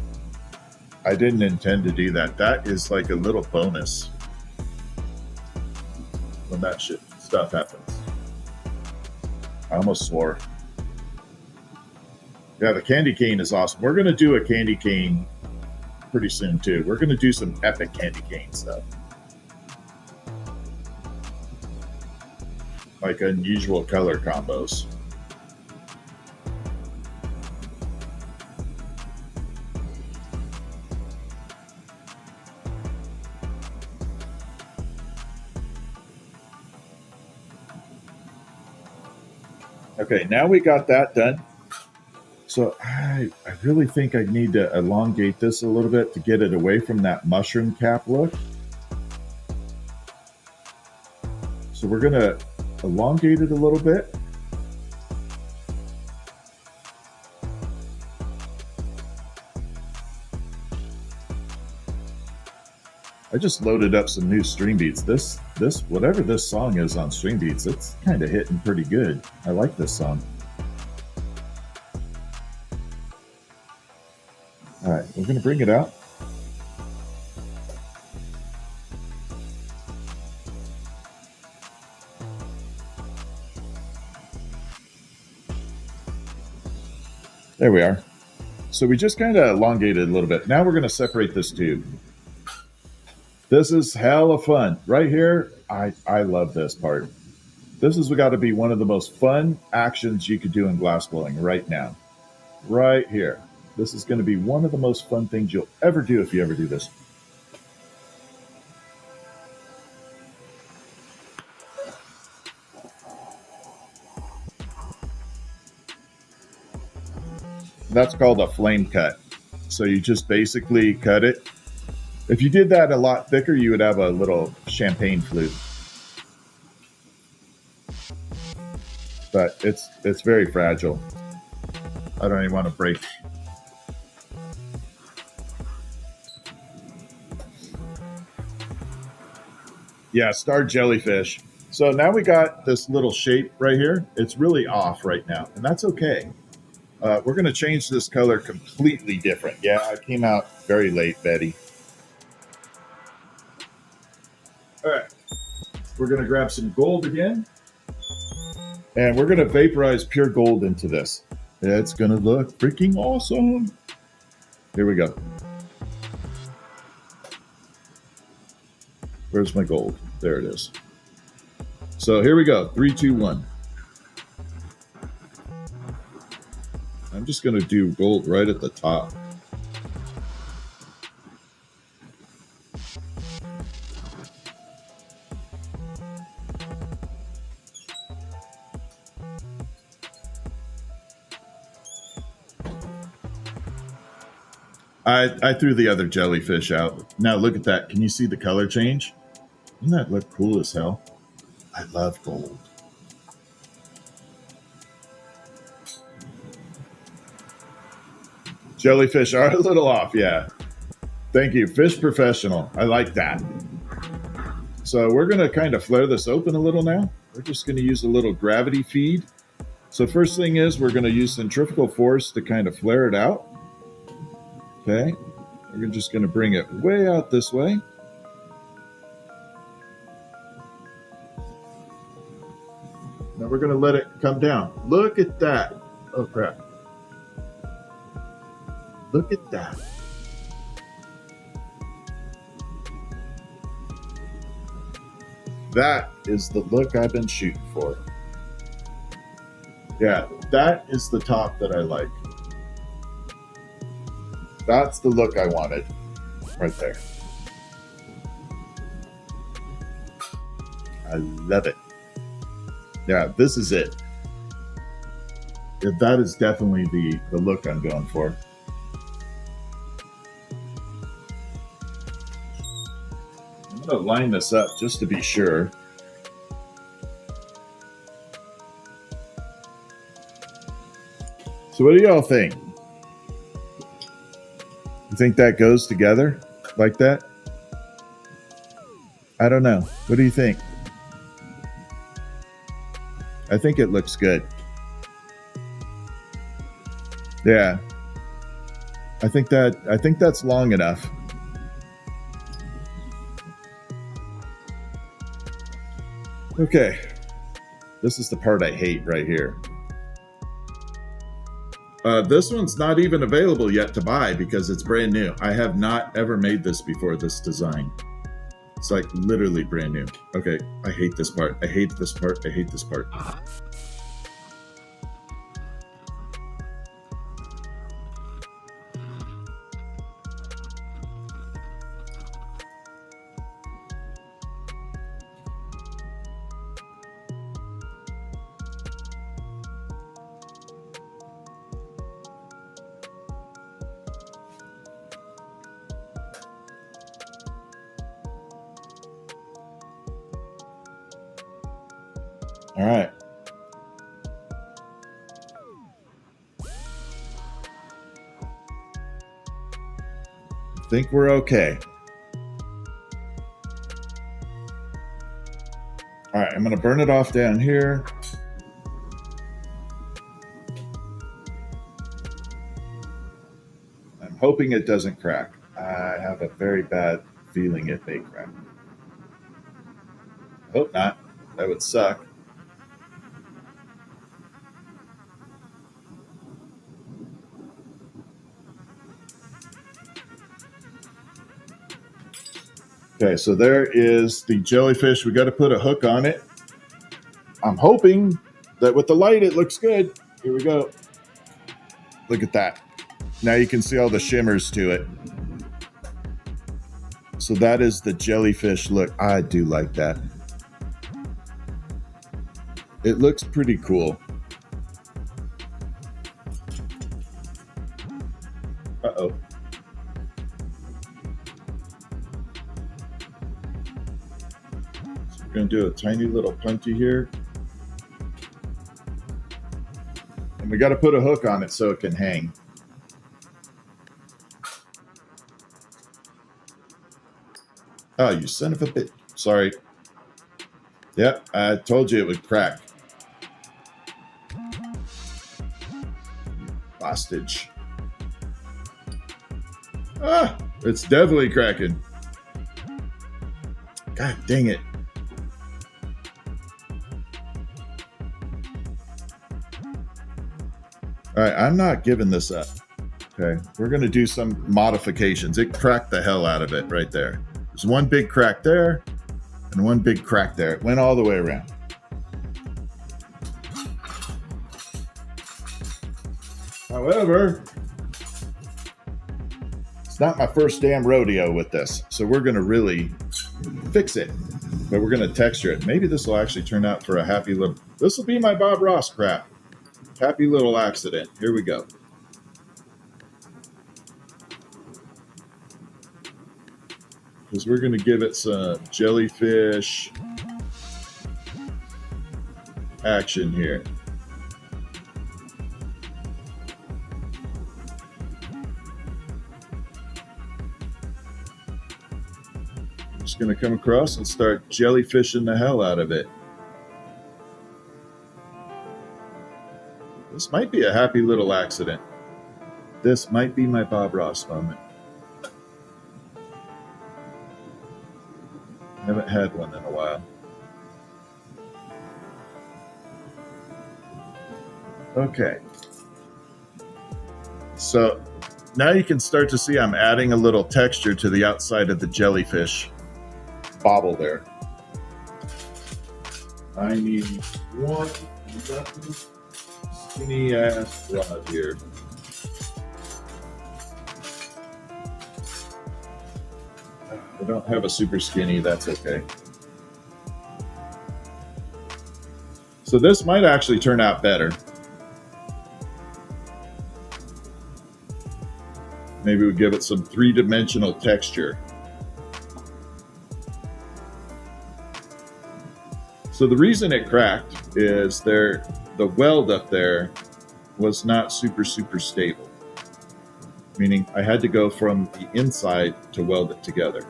S1: I didn't intend to do that. That is like a little bonus when that stuff happens. I almost swore. Yeah, the candy cane is awesome. We're going to do a candy cane pretty soon too. We're going to do some epic candy cane stuff, like unusual color combos. Okay, now we got that done. So I really think I need to elongate this a little bit to get it away from that mushroom cap look. So we're going to elongate it a little bit. I just loaded up some new StreamBeats. This whatever this song is on StreamBeats, it's kind of hitting pretty good. I like this song. All right, we're going to bring it out. There we are. So we just kind of elongated a little bit. Now we're going to separate this tube. This is hella fun. Right here, I love this part. This has got to be one of the most fun actions you could do in glassblowing right now. Right here. This is going to be one of the most fun things you'll ever do if you ever do this. That's called a flame cut. So you just basically cut it. If you did that a lot thicker, you would have a little champagne flute. but it's very fragile. I don't even want to break. Yeah, star jellyfish. So now we got this little shape right here. It's really off right now, and that's okay. We're going to change this color completely different. Yeah, I came out very late, Betty. All right. We're going to grab some gold again, and we're going to vaporize pure gold into this. It's going to look freaking awesome. Here we go. Where's my gold? There it is. So here we go. 3, 2, 1. I'm just going to do gold right at the top. I threw the other jellyfish out. Now look at that. Can you see the color change? Doesn't that look cool as hell? I love gold. Jellyfish are a little off, yeah. Thank you, Fish Professional. I like that. So we're going to kind of flare this open a little now. We're just going to use a little gravity feed. So first thing is we're going to use centrifugal force to kind of flare it out. Okay, we're just going to bring it way out this way. Now we're going to let it come down. Look at that. Oh, crap. Look at that. That is the look I've been shooting for. Yeah, that is the top that I like. That's the look I wanted right there. I love it. Yeah, this is it. Yeah, that is definitely the look I'm going for. I'm going to line this up just to be sure. So what do y'all think? You think that goes together like that? I don't know. What do you think? I think it looks good. Yeah. I think that's long enough. Okay. This is the part I hate right here. This one's not even available yet to buy because it's brand new. I have not ever made this before, this design. It's like literally brand new. Okay, I hate this part. I hate this part. I hate this part. All right. I think we're okay. All right, I'm going to burn it off down here. I'm hoping it doesn't crack. I have a very bad feeling it may crack. I hope not. That would suck. Okay, so there is the jellyfish. We got to put a hook on it. I'm hoping that with the light it looks good. Here we go. Look at that. Now you can see all the shimmers to it. So that is the jellyfish look. I do like that. It looks pretty cool. Uh-oh. So we're going to do a tiny little punchy here. We got to put a hook on it so it can hang. Oh, you son of a bitch. Sorry. Yep, I told you it would crack. Hostage. Ah, it's definitely cracking. God dang it. All right, I'm not giving this up. Okay, we're going to do some modifications. It cracked the hell out of it right there. There's one big crack there and one big crack there. It went all the way around. However, it's not my first damn rodeo with this, so we're going to really fix it. But we're going to texture it. Maybe this will actually turn out for a happy little... This will be my Bob Ross crap. Happy little accident. Here we go. Because we're going to give it some jellyfish action here. I'm just going to come across and start jellyfishing the hell out of it. This might be a happy little accident. This might be my Bob Ross moment. Haven't had one in a while. Okay. So now you can start to see I'm adding a little texture to the outside of the jellyfish bobble there. I need one skinny ass rod here. I don't have a super skinny, that's okay. So this might actually turn out better. Maybe we give it some three-dimensional texture. So the reason it cracked is the weld up there was not super stable. Meaning I had to go from the inside to weld it together.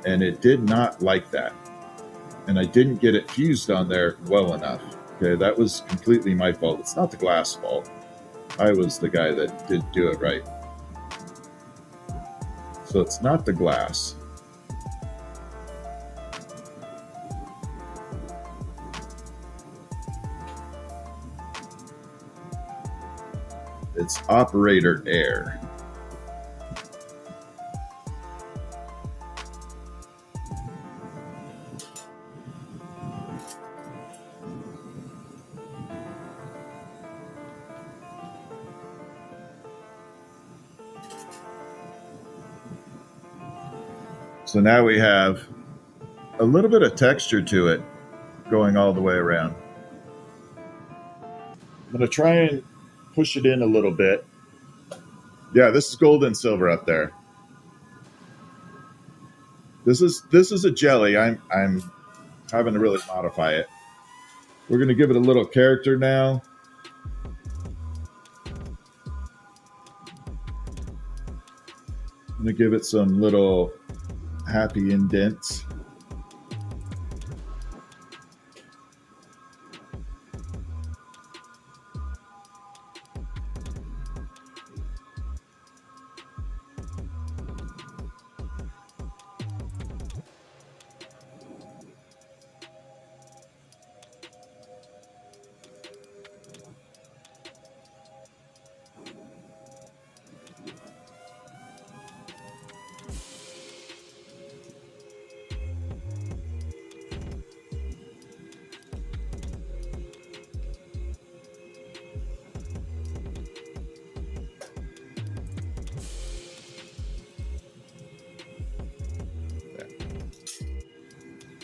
S1: And it did not like that. And I didn't get it fused on there well enough. Okay, that was completely my fault. It's not the glass fault. I was the guy that didn't do it right. So it's not the glass. It's operator error. So now we have a little bit of texture to it going all the way around. I'm going to try and push it in a little bit. Yeah, this is gold and silver up there. This is a jelly. I'm having to really modify it. We're going to give it a little character now. I'm going to give it some little happy indents.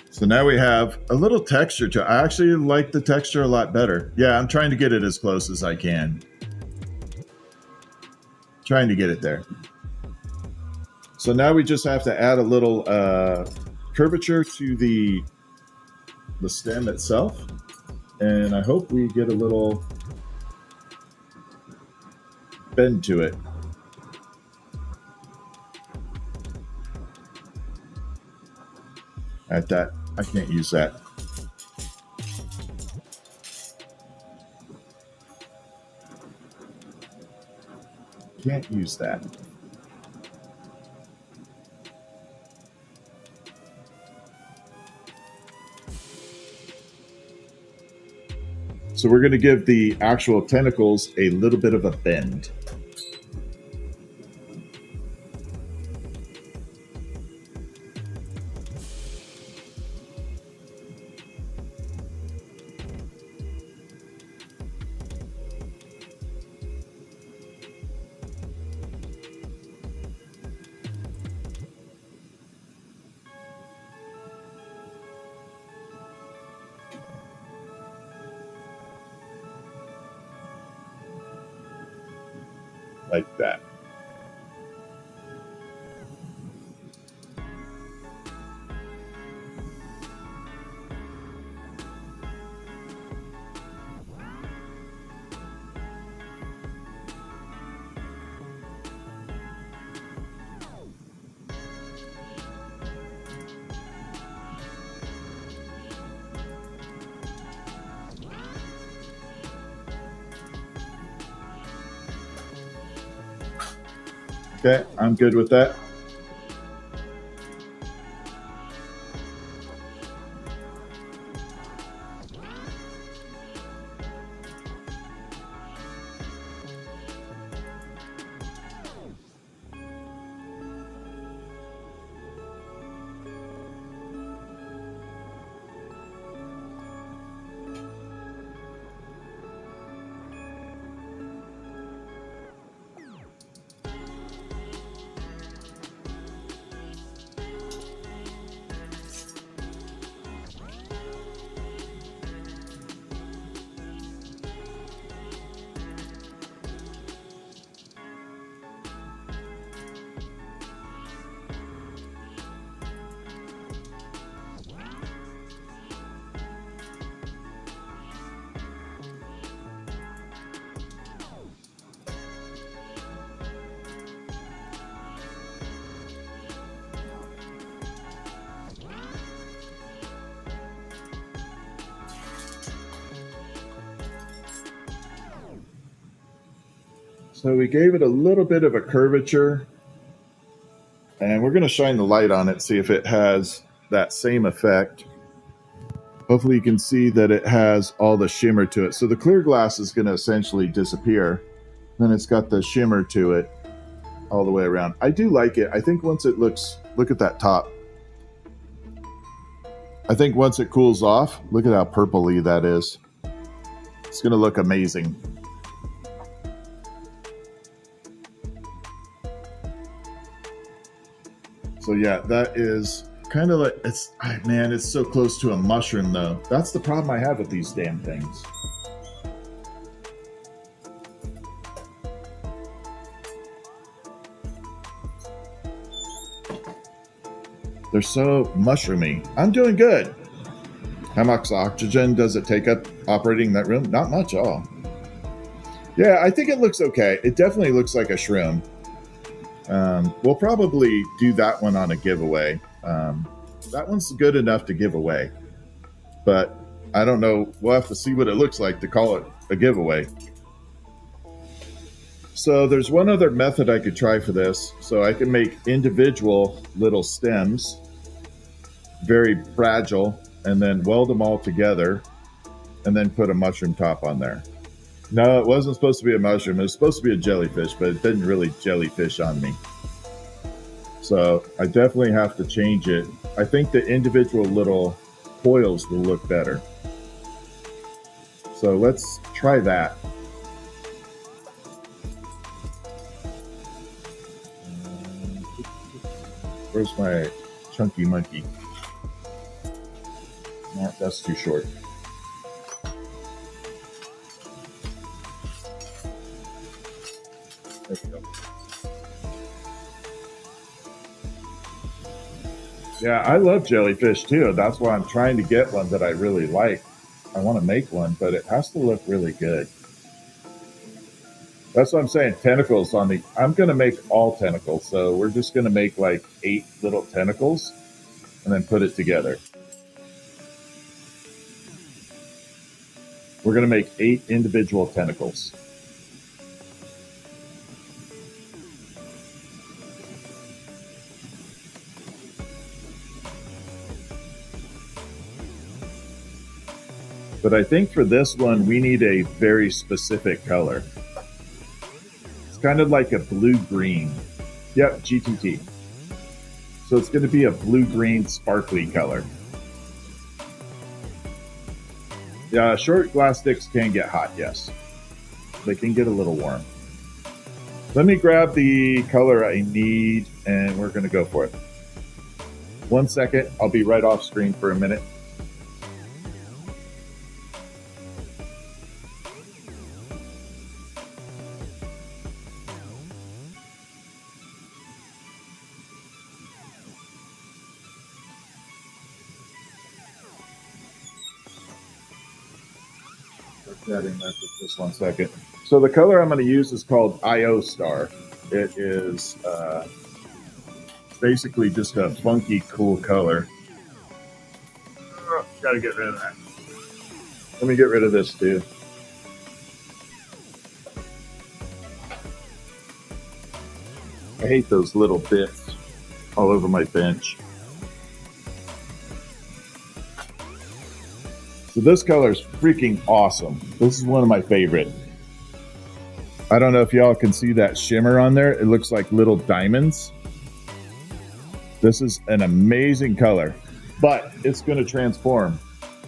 S1: So now we have a little texture to it. I actually like the texture a lot better. Yeah, I'm trying to get it as close as I can. Trying to get it there. So now we just have to add a little curvature to the stem itself. And I hope we get a little bend to it. At that, I can't use that. Can't use that. So we're going to give the actual tentacles a little bit of a bend. Like that. Okay, I'm good with that. So we gave it a little bit of a curvature, and we're going to shine the light on it, see if it has that same effect. Hopefully you can see that it has all the shimmer to it. So the clear glass is going to essentially disappear. Then it's got the shimmer to it all the way around. I do like it. I think once it looks, look at that top. I think once it cools off, look at how purpley that is. It's going to look amazing. So yeah, that is kind of like, it's, man, it's so close to a mushroom though. That's the problem I have with these damn things. They're so mushroomy. I'm doing good. How much oxygen does it take up operating that room? Not much at all. Yeah, I think it looks okay. It definitely looks like a shroom. We'll probably do that one on a giveaway. That one's good enough to give away, but I don't know. We'll have to see what it looks like to call it a giveaway. So there's one other method I could try for this. So I can make individual little stems, very fragile, and then weld them all together and then put a mushroom top on there. No, it wasn't supposed to be a mushroom. It was supposed to be a jellyfish, but it didn't really jellyfish on me. So I definitely have to change it. I think the individual little coils will look better. So let's try that. Where's my chunky monkey? No, that's too short. There we go. Yeah, I love jellyfish too. That's why I'm trying to get one that I really like. I want to make one, but it has to look really good. That's what I'm saying. Tentacles on the, I'm going to make all tentacles. So we're just going to make like 8 little tentacles and then put it together. We're going to make 8 individual tentacles. But I think for this one, we need a very specific color. It's kind of like a blue-green. Yep, GTT. So it's going to be a blue-green sparkly color. Yeah, short glass sticks can get hot, yes. They can get a little warm. Let me grab the color I need, and we're going to go for it. 1 second. I'll be right off screen for a minute. Just 1 second. So the color I'm going to use is called IO Star. It is basically just a funky, cool color. Gotta get rid of that. Let me get rid of this too. I hate those little bits all over my bench. So this color is freaking awesome. This is one of my favorite. I don't know if y'all can see that shimmer on there. It looks like little diamonds. This is an amazing color, but it's going to transform.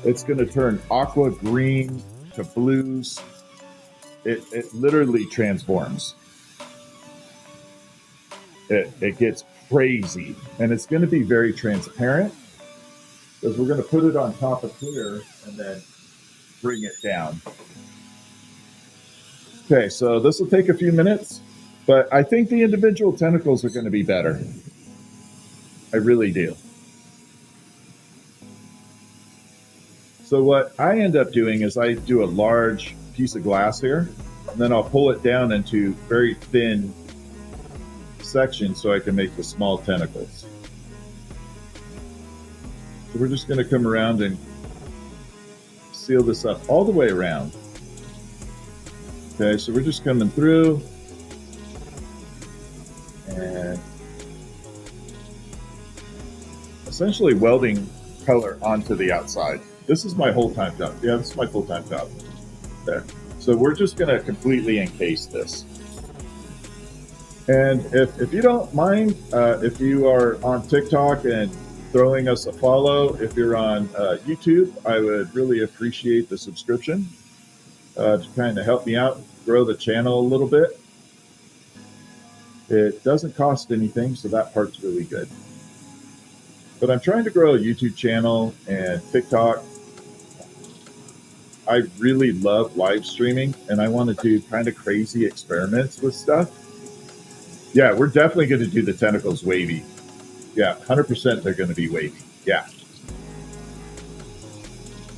S1: It's going to turn aqua green to blues. It literally transforms. It gets crazy, and it's going to be very transparent because we're going to put it on top of clear and then bring it down. Okay, so this will take a few minutes, but I think the individual tentacles are going to be better. I really do. So what I end up doing is I do a large piece of glass here, and then I'll pull it down into very thin sections so I can make the small tentacles. So we're just going to come around and seal this up all the way around. Okay, so we're just coming through and essentially welding color onto the outside. This is my whole-time job. Yeah, this is my full-time job. There. So we're just going to completely encase this. And if you don't mind, if you are on TikTok and throwing us a follow, if you're on YouTube, I would really appreciate the subscription to kind of help me out, grow the channel a little bit. It doesn't cost anything, so that part's really good. But I'm trying to grow a YouTube channel and TikTok. I really love live streaming, and I want to do kind of crazy experiments with stuff. Yeah, we're definitely going to do the tentacles wavy. Yeah, 100% they're going to be wavy. Yeah.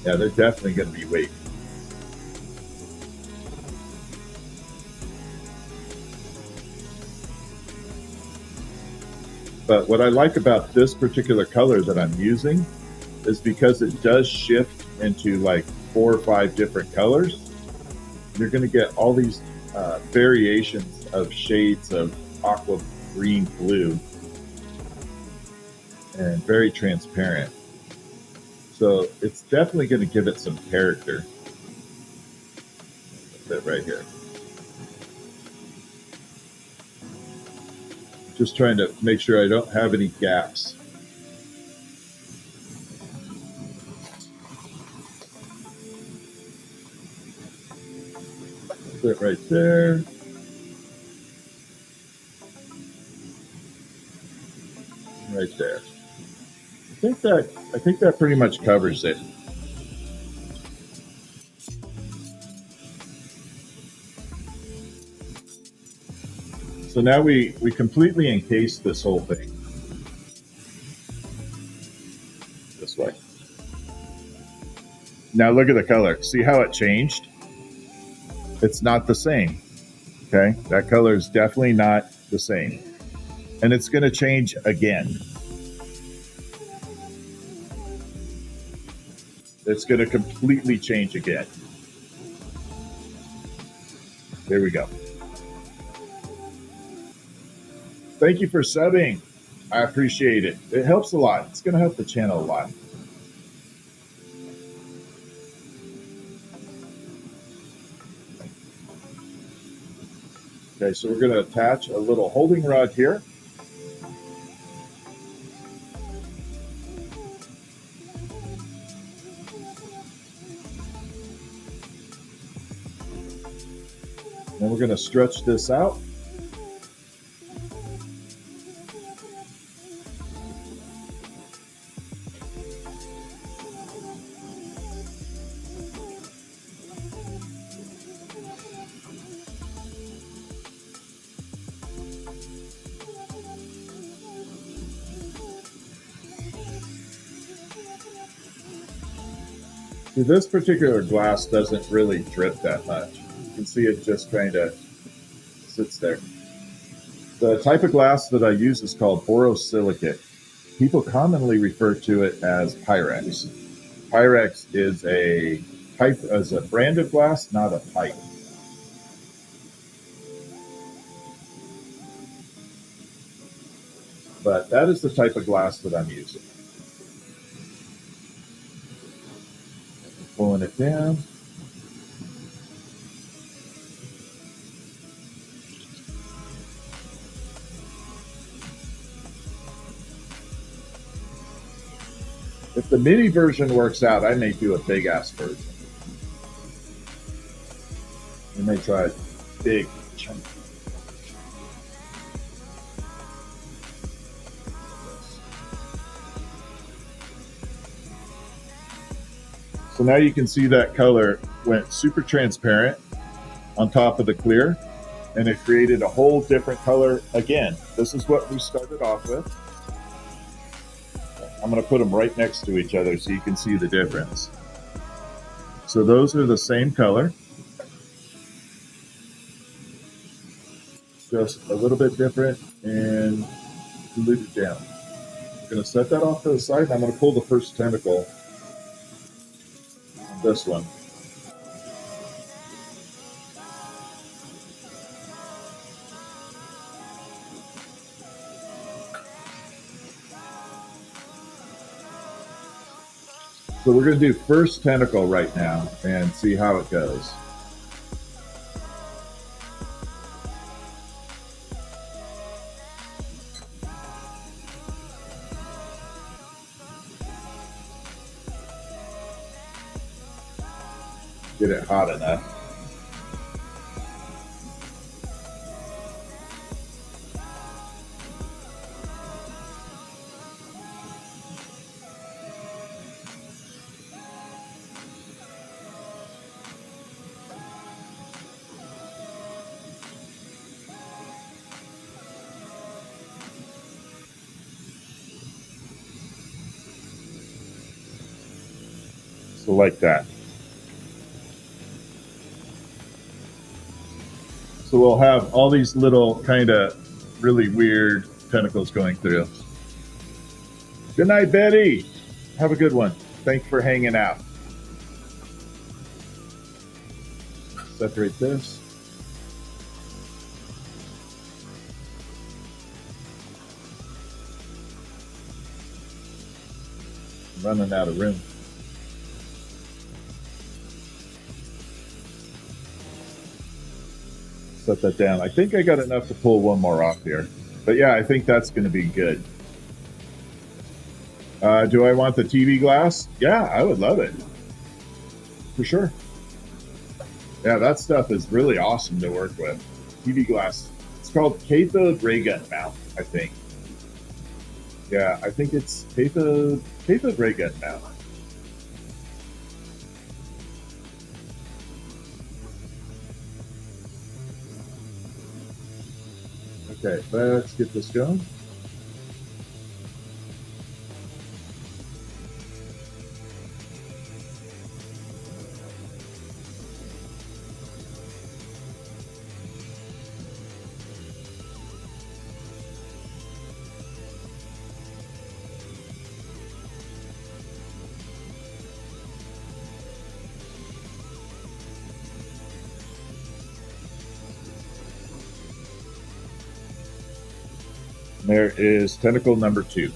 S1: Yeah, they're definitely going to be wavy. But what I like about this particular color that I'm using is because it does shift into like 4 or 5 different colors. You're going to get all these variations of shades of aqua, green, blue, and very transparent. So it's definitely going to give it some character. That right here. Just trying to make sure I don't have any gaps. That right there. Right there. I think that pretty much covers it. So now we completely encase this whole thing. This way. Now look at the color. See how it changed? It's not the same. Okay, that color is definitely not the same. And it's going to change again. It's going to completely change again. There we go. Thank you for subbing. I appreciate it. It helps a lot. It's going to help the channel a lot. Okay, so we're going to attach a little holding rod here. And we're going to stretch this out. See, this particular glass doesn't really drip that much. You can see it just kind of sits there. The type of glass that I use is called borosilicate. People commonly refer to it as Pyrex. Pyrex is a type, as a brand of glass, not a type. But that is the type of glass that I'm using. Pulling it down. If the mini version works out, I may do a big ass version. I may try a big chunk. So now you can see that color went super transparent on top of the clear, and it created a whole different color again. This is what we started off with. I'm going to put them right next to each other so you can see the difference. So those are the same color, just a little bit different and diluted down. I'm going to set that off to the side, and I'm going to pull the first tentacle on this one. So we're going to do first tentacle right now and see how it goes. Get it hot enough. So like that. So we'll have all these little kind of really weird tentacles going through. Good night, Betty. Have a good one. Thanks for hanging out. Separate this. I'm running out of room. Set that down. I think I got enough to pull one more off here. But yeah, I think that's going to be good. Do I want the TV glass? Yeah, I would love it. For sure. Yeah, that stuff is really awesome to work with. TV glass. It's called cathode ray gun mount, I think. Yeah, I think it's cathode ray gun mount. Okay, let's get this going. There is tentacle number 2.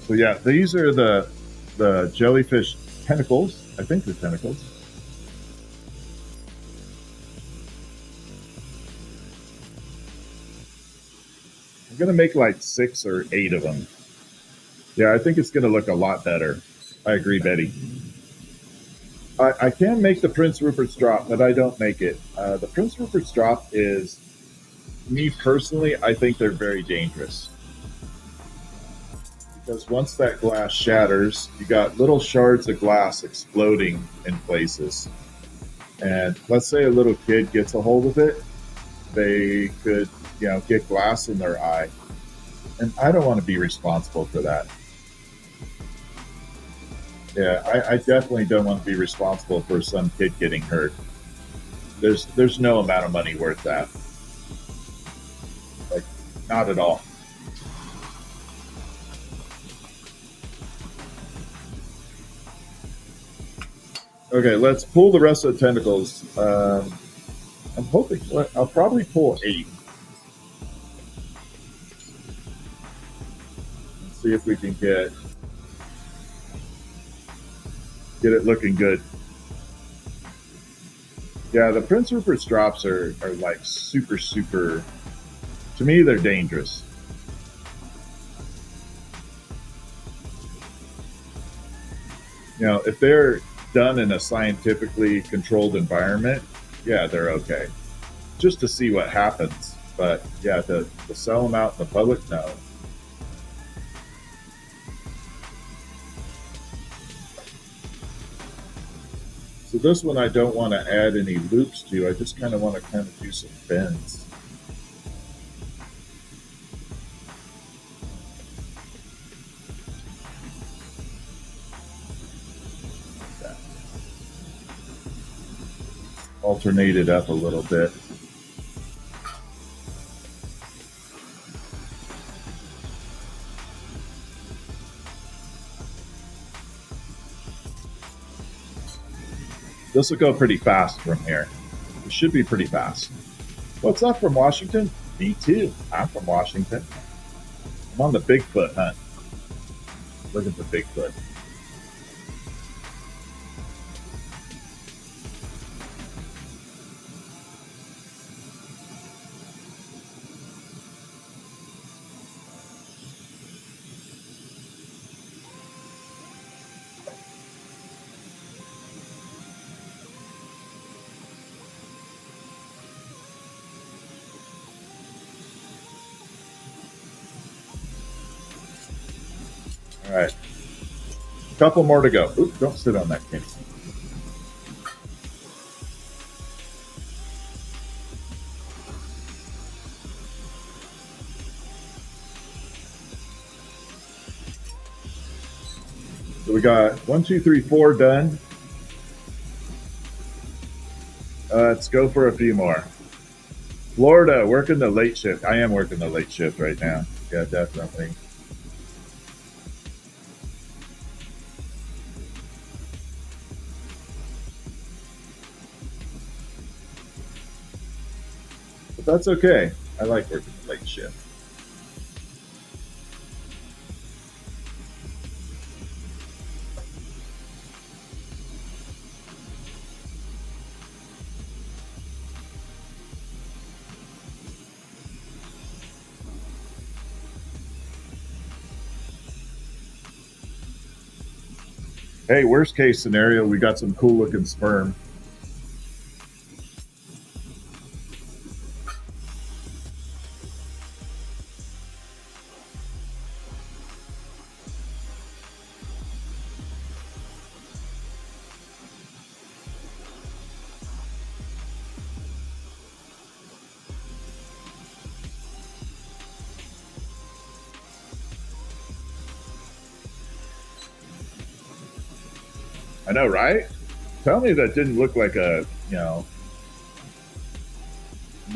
S1: So yeah, these are the jellyfish tentacles. I think they're tentacles. I'm gonna make like 6 or 8 of them. Yeah, I think it's gonna look a lot better. I agree, Betty. I can make the Prince Rupert's drop, but I don't make it. The Prince Rupert's drop is, me personally, I think they're very dangerous. Because once that glass shatters, you got little shards of glass exploding in places. And let's say a little kid gets a hold of it, they could, get glass in their eye. And I don't want to be responsible for that. Yeah, I definitely don't want to be responsible for some kid getting hurt. There's no amount of money worth that. Like, not at all. Okay, let's pull the rest of the tentacles. I'm hoping I'll probably pull 8. Let's see if we can get it looking good. Yeah, the Prince Rupert's drops are like super, super. To me, they're dangerous. If they're done in a scientifically controlled environment, yeah, they're okay. Just to see what happens. But yeah, to sell them out in the public, no. So this one I don't want to add any loops to. I just kind of want to do some bends. Alternate it up a little bit. This will go pretty fast from here. It should be pretty fast. What's up from Washington? Me too. I'm from Washington. I'm on the Bigfoot hunt. Looking for Bigfoot. All right. A couple more to go. Oops, don't sit on that case. So we got 1, 2, 3, 4 done. Let's go for a few more. Florida, working the late shift. I am working the late shift right now. Yeah, definitely. But that's okay. I like working the late shift. Hey, worst case scenario, we got some cool looking sperm. I know, right? Tell me that didn't look like a,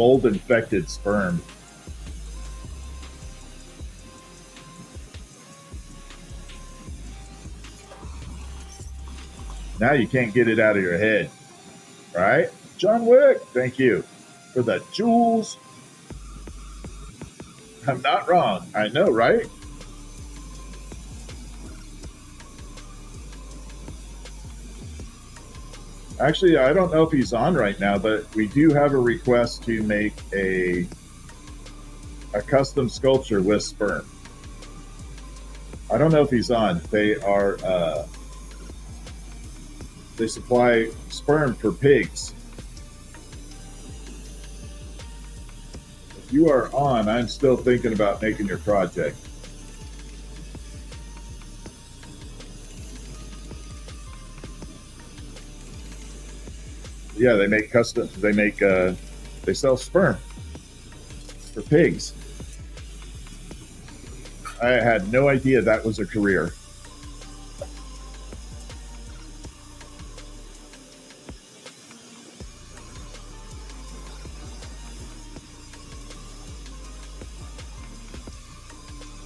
S1: mold infected sperm. Now you can't get it out of your head, right? John Wick, thank you for the jewels. I'm not wrong. I know, right? Actually, I don't know if he's on right now, but we do have a request to make a custom sculpture with sperm. I don't know if he's on. They supply sperm for pigs. If you are on, I'm still thinking about making your project. Yeah, they make custom. They sell sperm for pigs. I had no idea that was a career.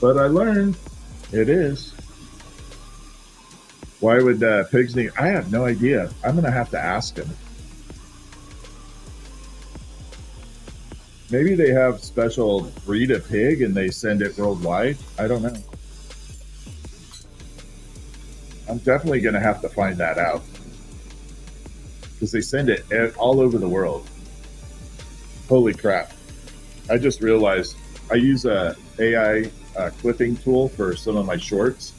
S1: But I learned it is. Why would pigs need? I have no idea. I'm going to have to ask him. Maybe they have special breed of pig and they send it worldwide. I don't know. I'm definitely going to have to find that out because they send it all over the world. Holy crap. I just realized I use a AI clipping tool for some of my shorts.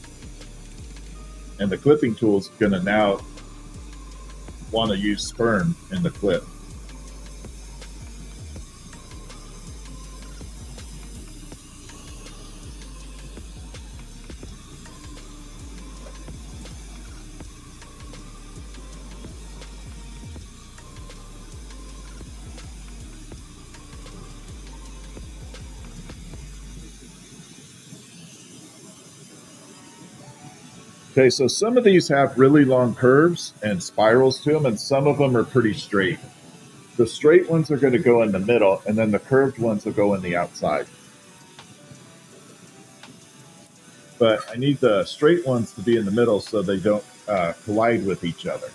S1: And the clipping tool is going to now want to use sperm in the clip. Okay, so some of these have really long curves and spirals to them, and some of them are pretty straight. The straight ones are going to go in the middle, and then the curved ones will go in the outside. But I need the straight ones to be in the middle so they don't collide with each other.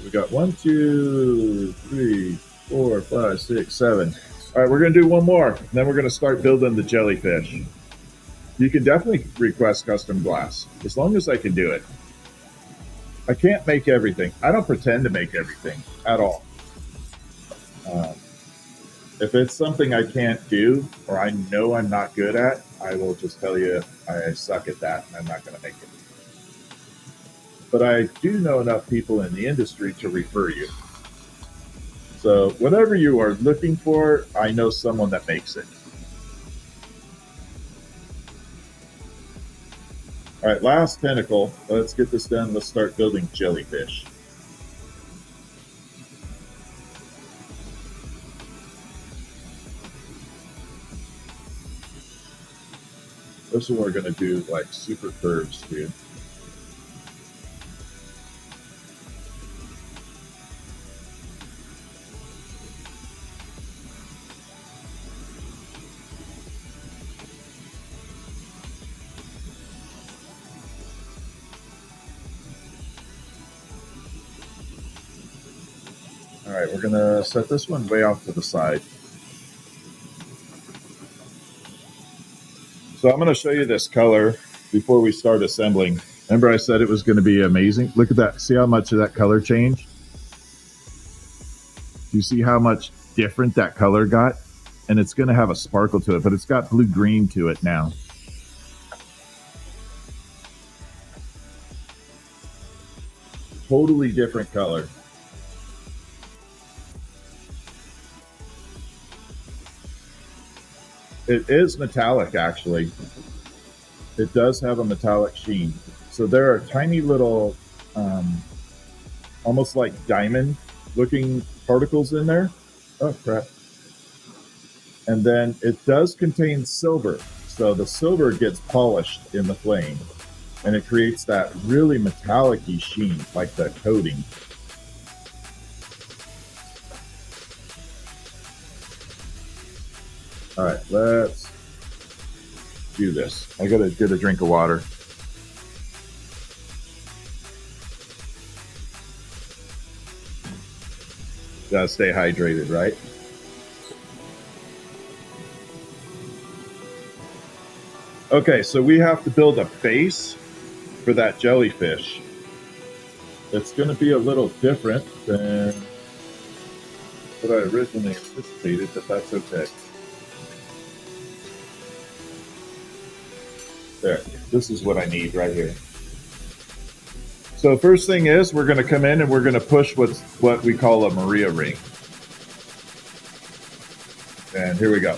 S1: We got 1, 2, 3, 4, 5, 6, 7. All right, we're going to do one more, and then we're going to start building the jellyfish. You can definitely request custom glass, as long as I can do it. I can't make everything. I don't pretend to make everything at all. If it's something I can't do, or I know I'm not good at, I will just tell you I suck at that, and I'm not going to make it. But I do know enough people in the industry to refer you. So whatever you are looking for, I know someone that makes it. All right, last tentacle. Let's get this done. Let's start building jellyfish. This one we're going to do like super curves too. All right, we're going to set this one way off to the side. So I'm going to show you this color before we start assembling. Remember I said it was going to be amazing? Look at that. See how much of that color changed? Do you see how much different that color got? And it's going to have a sparkle to it, but it's got blue-green to it now. Totally different color. It is metallic, actually. It does have a metallic sheen. So there are tiny little, almost like diamond-looking particles in there. Oh, crap. And then it does contain silver. So the silver gets polished in the flame. and it creates that really metallic-y sheen, like the coating. All right, let's do this. I gotta get a drink of water. Gotta stay hydrated, right? Okay, so we have to build a base for that jellyfish. It's gonna be a little different than what I originally anticipated, but that's okay. There, this is what I need right here. So first thing is we're gonna come in and we're gonna push what we call a Maria ring. And here we go.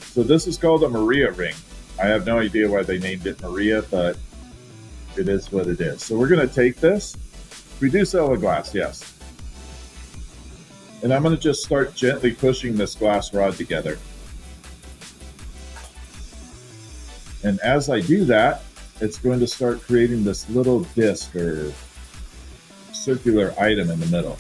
S1: So this is called a Maria ring. I have no idea why they named it Maria, but it is what it is. So we're gonna take this. We do sell a glass, yes. And I'm gonna just start gently pushing this glass rod together. And as I do that, it's going to start creating this little disc or circular item in the middle.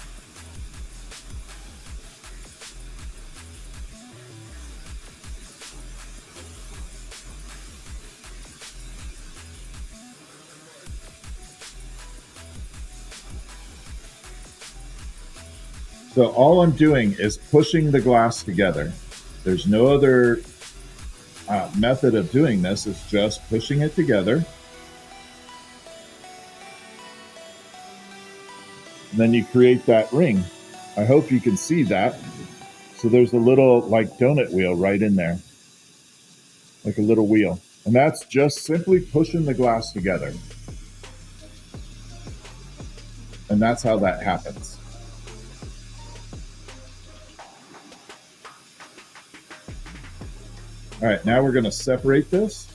S1: So all I'm doing is pushing the glass together. There's no other method of doing this. It's just pushing it together. And then you create that ring. I hope you can see that. So there's a little like donut wheel right in there, like a little wheel. And that's just simply pushing the glass together. And that's how that happens. All right, now we're going to separate this.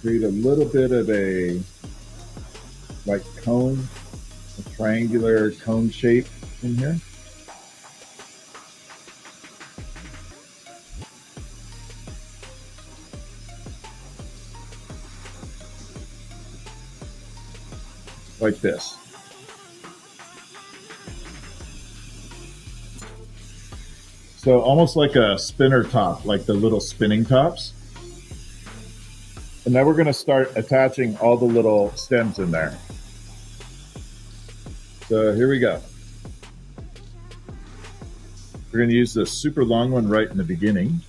S1: Create a little bit of a like cone, a triangular cone shape in here. Like this. So almost like a spinner top, like the little spinning tops. And now we're going to start attaching all the little stems in there. So here we go. We're going to use this super long one right in the beginning.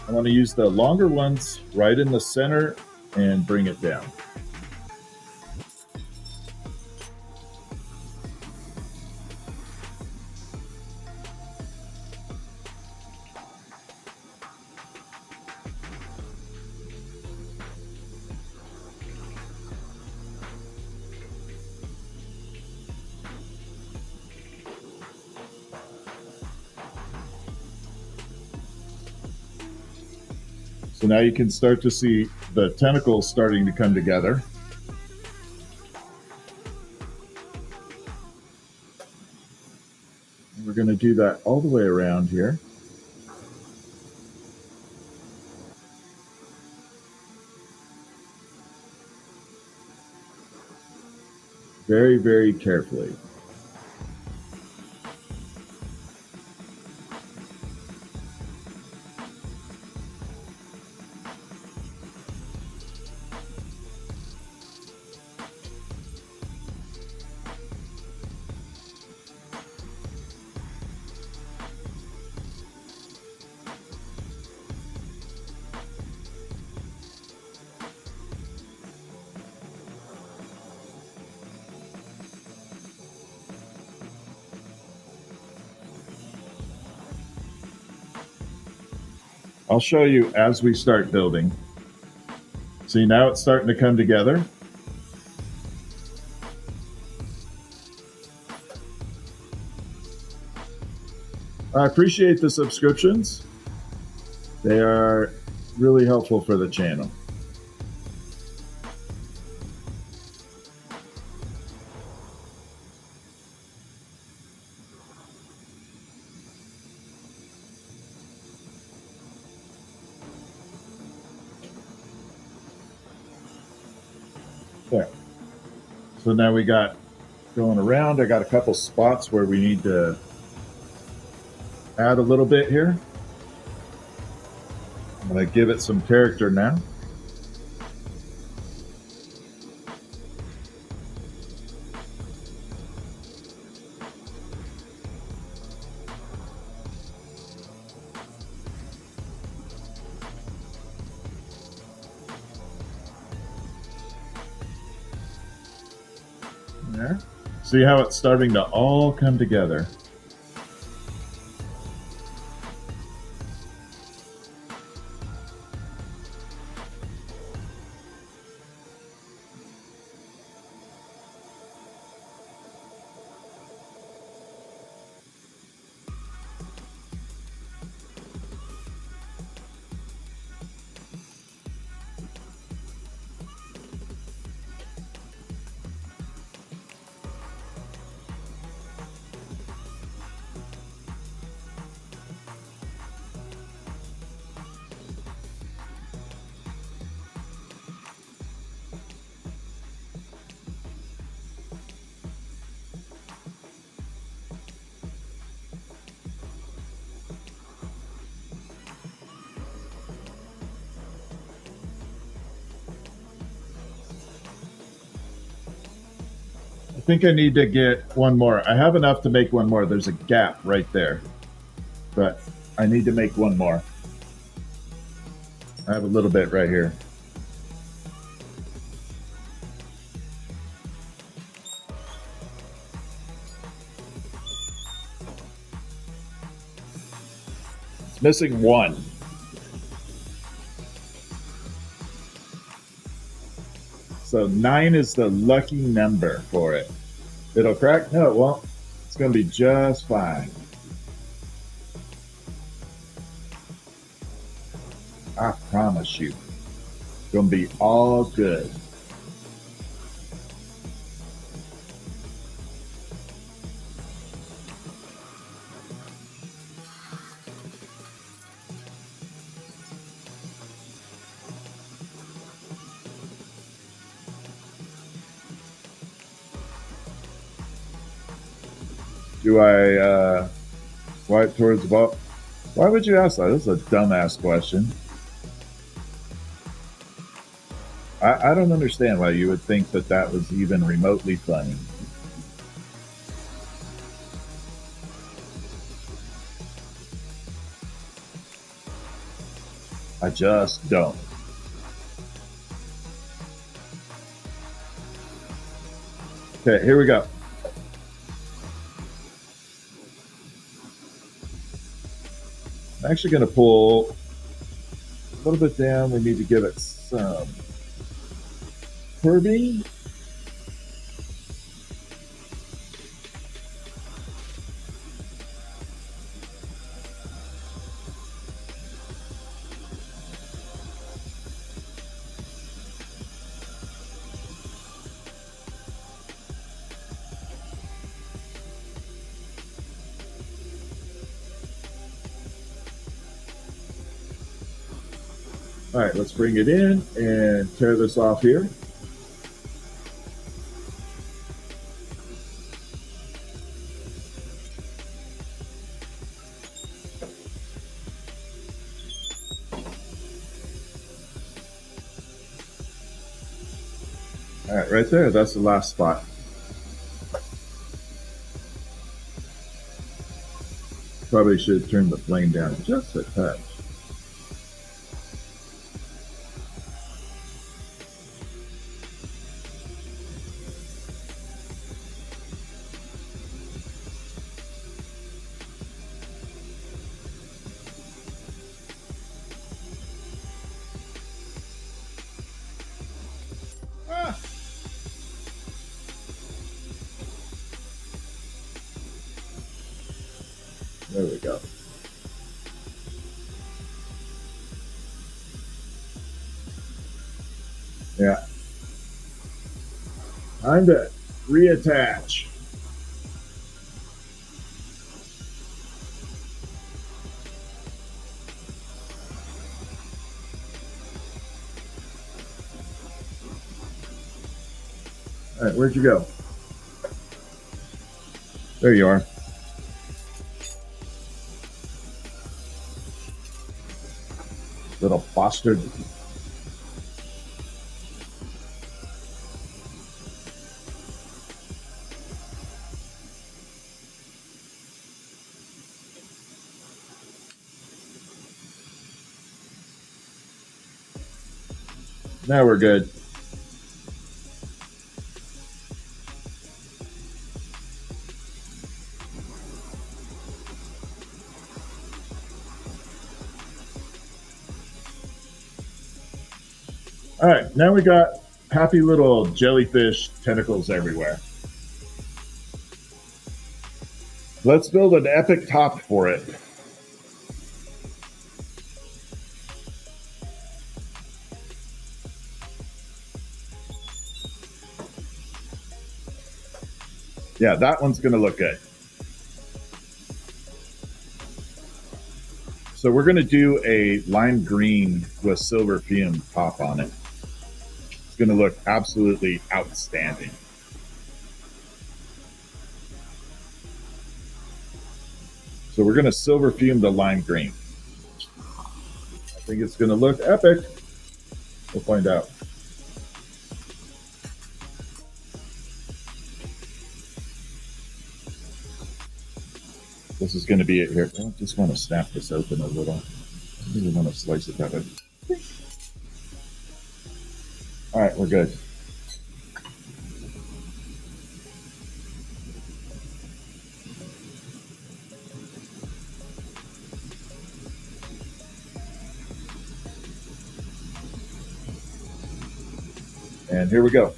S1: I want to use the longer ones right in the center and bring it down. So now you can start to see the tentacles starting to come together. And we're going to do that all the way around here. Very, very carefully. I'll show you as we start building. See, now it's starting to come together. I appreciate the subscriptions. They are really helpful for the channel. There. So now we got going around. I got a couple spots where we need to add a little bit here. I'm going to give it some character now. There. See how it's starting to all come together. I think I need to get one more. I have enough to make one more. There's a gap right there, but I need to make one more. I have a little bit right here. It's missing one. So 9 is the lucky number for it. It'll crack? No, it won't. It's going to be just fine. I promise you. It's going to be all good. Do I swipe towards the ball? Why would you ask that? This is a dumbass question. I don't understand why you would think that that was even remotely funny. I just don't. Okay, here we go. I'm actually going to pull a little bit down. We need to give it some curving. All right, let's bring it in and tear this off here. All right, right there, that's the last spot. Probably should turn the flame down just a touch. There we go. Yeah. Time to reattach. All right, where'd you go? There you are. Little bastard. Now we're good. All right, now we got happy little jellyfish tentacles everywhere. Let's build an epic top for it. Yeah, that one's going to look good. So we're going to do a lime green with silver fume top on it. It's going to look absolutely outstanding. So we're going to silver fume the lime green. I think it's going to look epic. We'll find out. This is going to be it here. I just want to snap this open a little. I really want to slice it that way. All right, we're good. And here we go.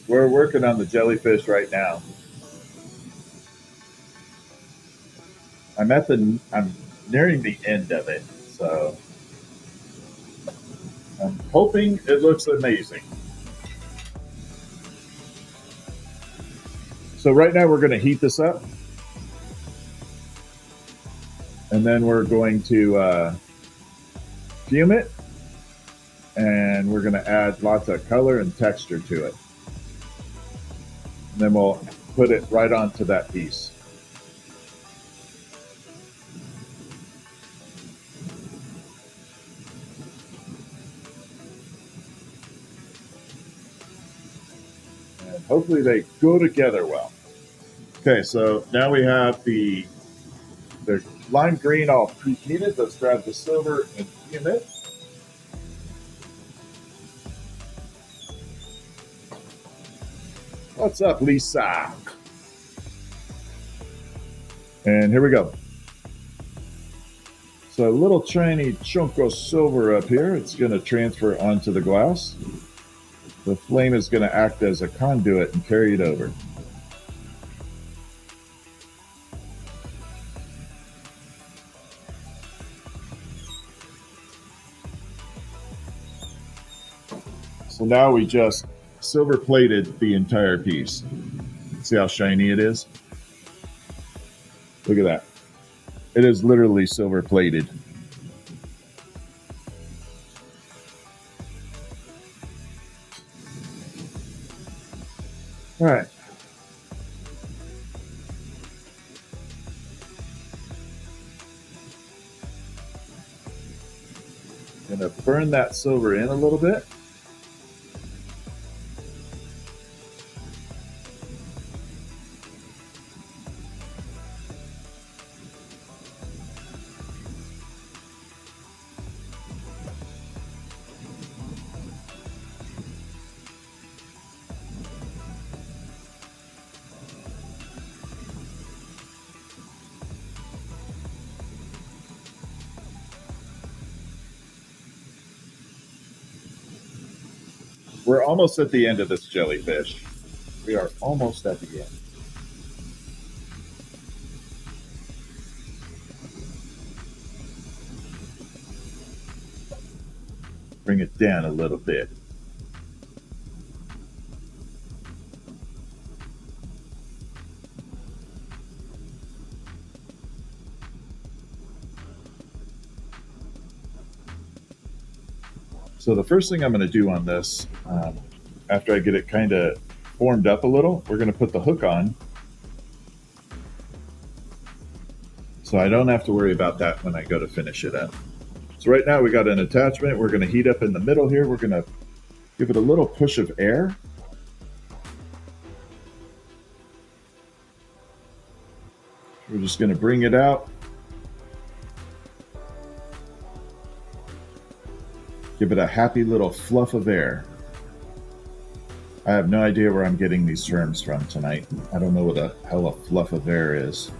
S1: We're working on the jellyfish right now. I'm nearing the end of it, so I'm hoping it looks amazing. So right now we're going to heat this up, and then we're going to fume it, and we're going to add lots of color and texture to it. And then we'll put it right onto that piece. And hopefully they go together well. Okay, so now we have the lime green all preheated. Let's grab the silver and fume it. What's up, Lisa? And here we go. So a little tiny chunk of silver up here. It's going to transfer onto the glass. The flame is going to act as a conduit and carry it over. So now we just silver plated the entire piece. See how shiny it is? Look at that. It is literally silver plated. All right. Gonna burn that silver in a little bit. We're almost at the end of this jellyfish. We are almost at the end. Bring it down a little bit. So the first thing I'm going to do on this, after I get it kind of formed up a little, we're going to put the hook on. So I don't have to worry about that when I go to finish it up. So right now we got an attachment. We're going to heat up in the middle here. We're going to give it a little push of air. We're just going to bring it out. Give it a happy little fluff of air. I have no idea where I'm getting these terms from tonight. I don't know what the hell a fluff of air is.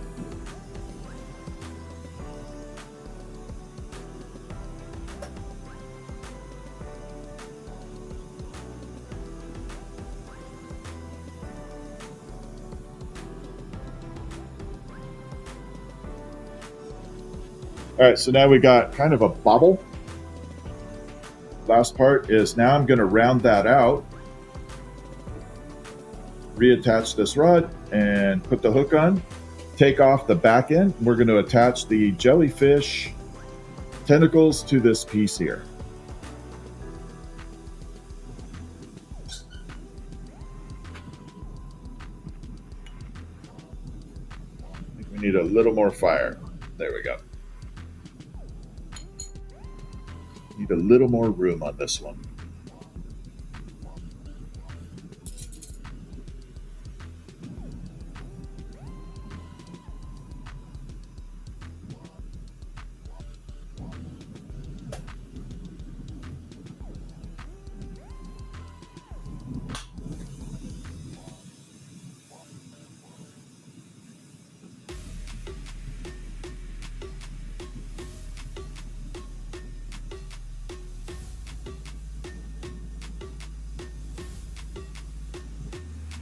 S1: All right, so now we got kind of a bobble. Last part is now I'm going to round that out, reattach this rod and put the hook on, take off the back end. We're going to attach the jellyfish tentacles to this piece here. I think we need a little more fire. There we go. Need a little more room on this one.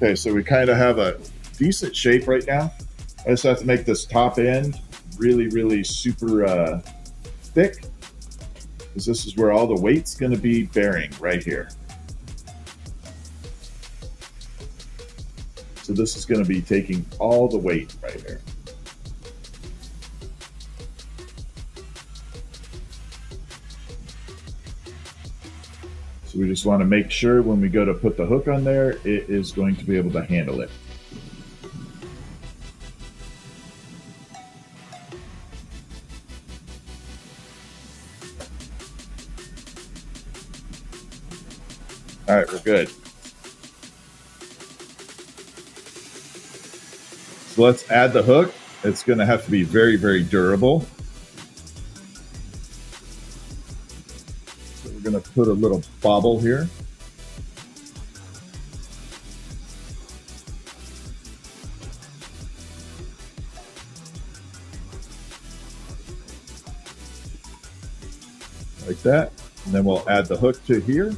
S1: Okay, so we kind of have a decent shape right now. I just have to make this top end really, really super thick, because this is where all the weight's going to be bearing right here. So this is going to be taking all the weight right here. So we just want to make sure when we go to put the hook on there, it is going to be able to handle it. All right, we're good. So let's add the hook. It's going to have to be very, very durable. We're going to put a little bobble here. Like that. And then we'll add the hook to here.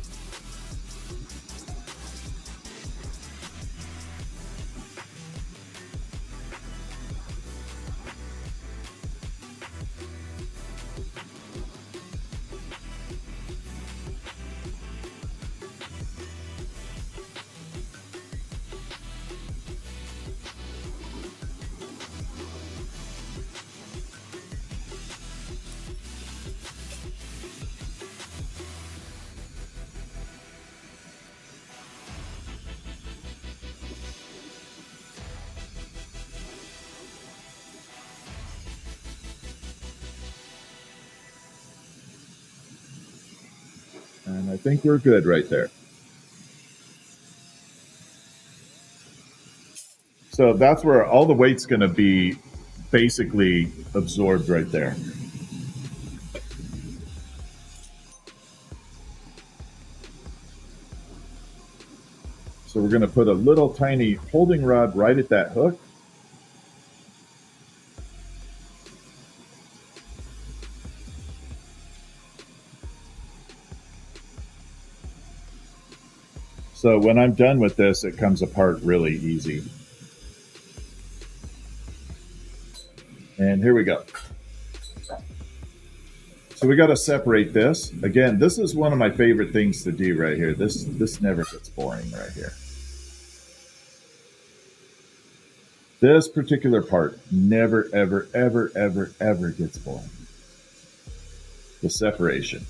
S1: And I think we're good right there. So that's where all the weight's going to be basically absorbed right there. So we're going to put a little tiny holding rod right at that hook. So when I'm done with this, it comes apart really easy. And here we go. So we got to separate this. Again, this is one of my favorite things to do right here. This never gets boring right here. This particular part never, ever, ever, ever, ever gets boring. The separation.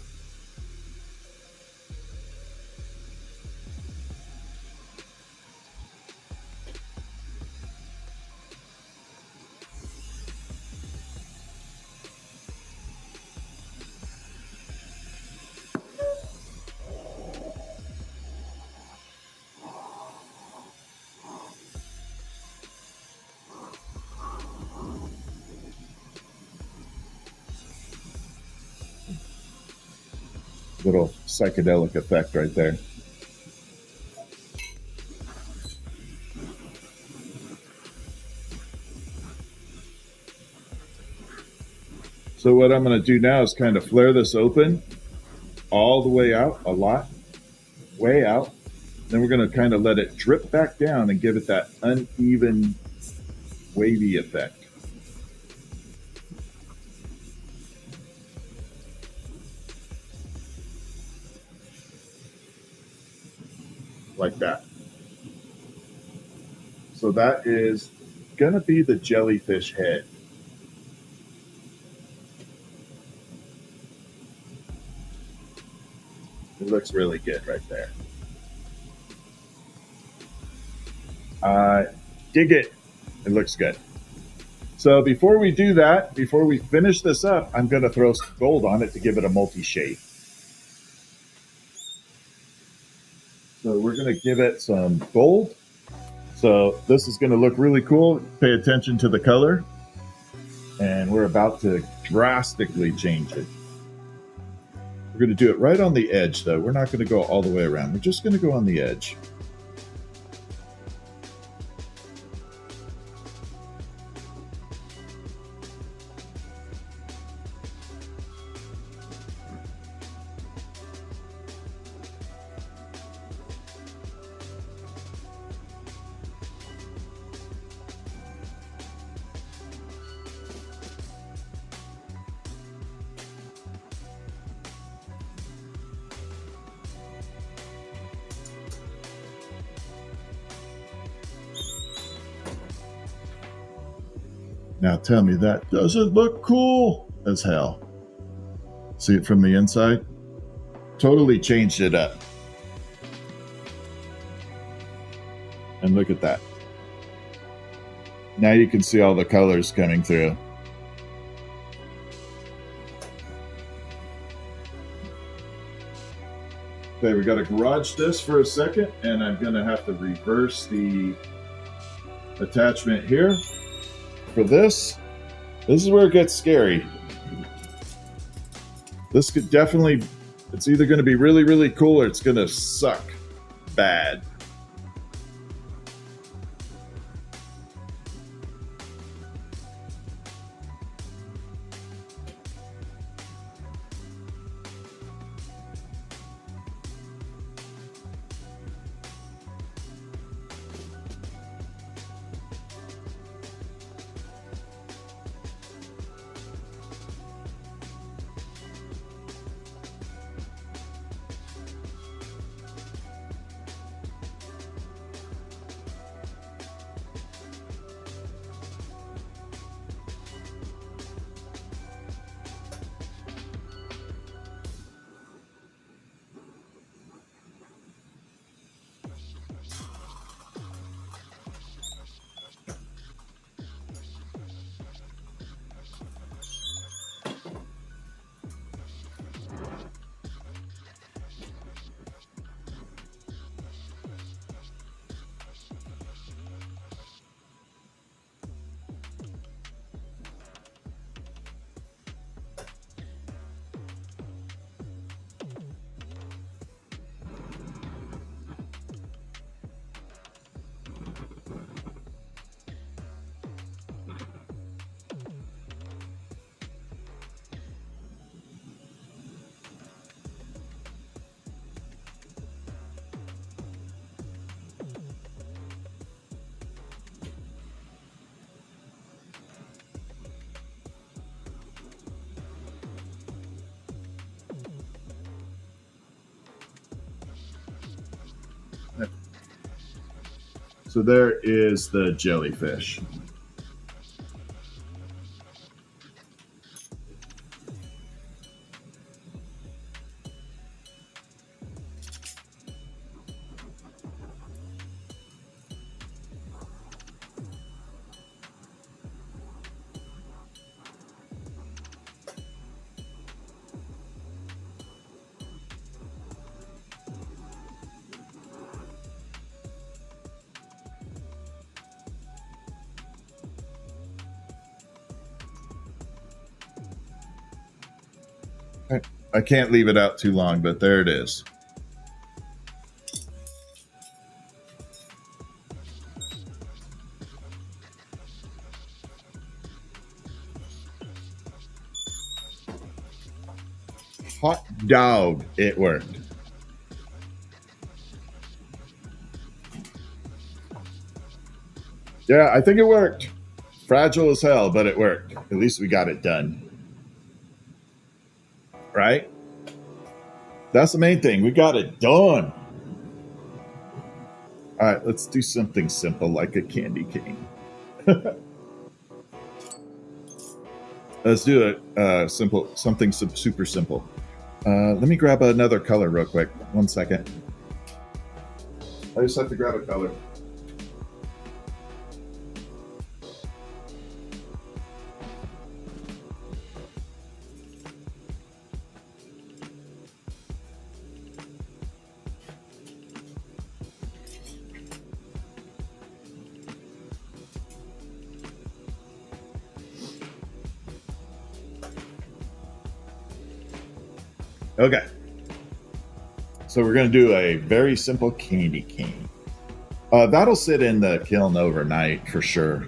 S1: Little psychedelic effect right there. So what I'm going to do now is kind of flare this open all the way out, a lot, way out. Then we're going to kind of let it drip back down and give it that uneven, wavy effect. Like that. So that is going to be the jellyfish head. It looks really good right there. Dig it. It looks good. So before we do that, before we finish this up, I'm going to throw some gold on it to give it a multi-shade. So we're going to give it some gold. So this is going to look really cool. Pay attention to the color. And we're about to drastically change it. We're going to do it right on the edge, though. We're not going to go all the way around. We're just going to go on the edge. Now tell me that doesn't look cool as hell. See it from the inside? Totally changed it up. And look at that. Now you can see all the colors coming through. Okay, we got to garage this for a second, and I'm going to have to reverse the attachment here. For this is where it gets scary. This could definitely, it's either going to be really, really cool or it's going to suck bad. So there is the jellyfish. I can't leave it out too long, but there it is. Hot dog, it worked. Yeah, I think it worked. Fragile as hell, but it worked. At least we got it done. Right? That's the main thing. We got it done. All right, let's do something simple like a candy cane. Let's do it simple, something super simple. Let me grab another color real quick. 1 second. I just have to grab a color. Okay. So we're going to do a very simple candy cane. That'll sit in the kiln overnight for sure.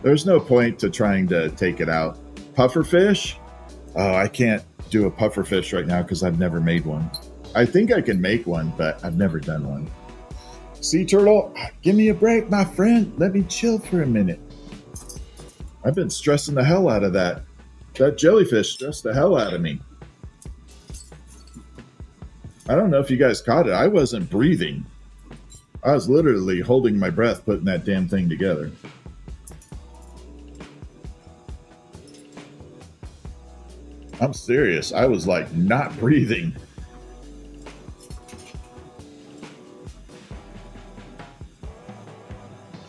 S1: There's no point to trying to take it out. Pufferfish? Oh, I can't do a pufferfish right now because I've never made one. I think I can make one, but I've never done one. Sea turtle? Give me a break, my friend. Let me chill for a minute. I've been stressing the hell out of that. That jellyfish stressed the hell out of me. I don't know if you guys caught it. I wasn't breathing. I was literally holding my breath putting that damn thing together. I'm serious. I was like not breathing.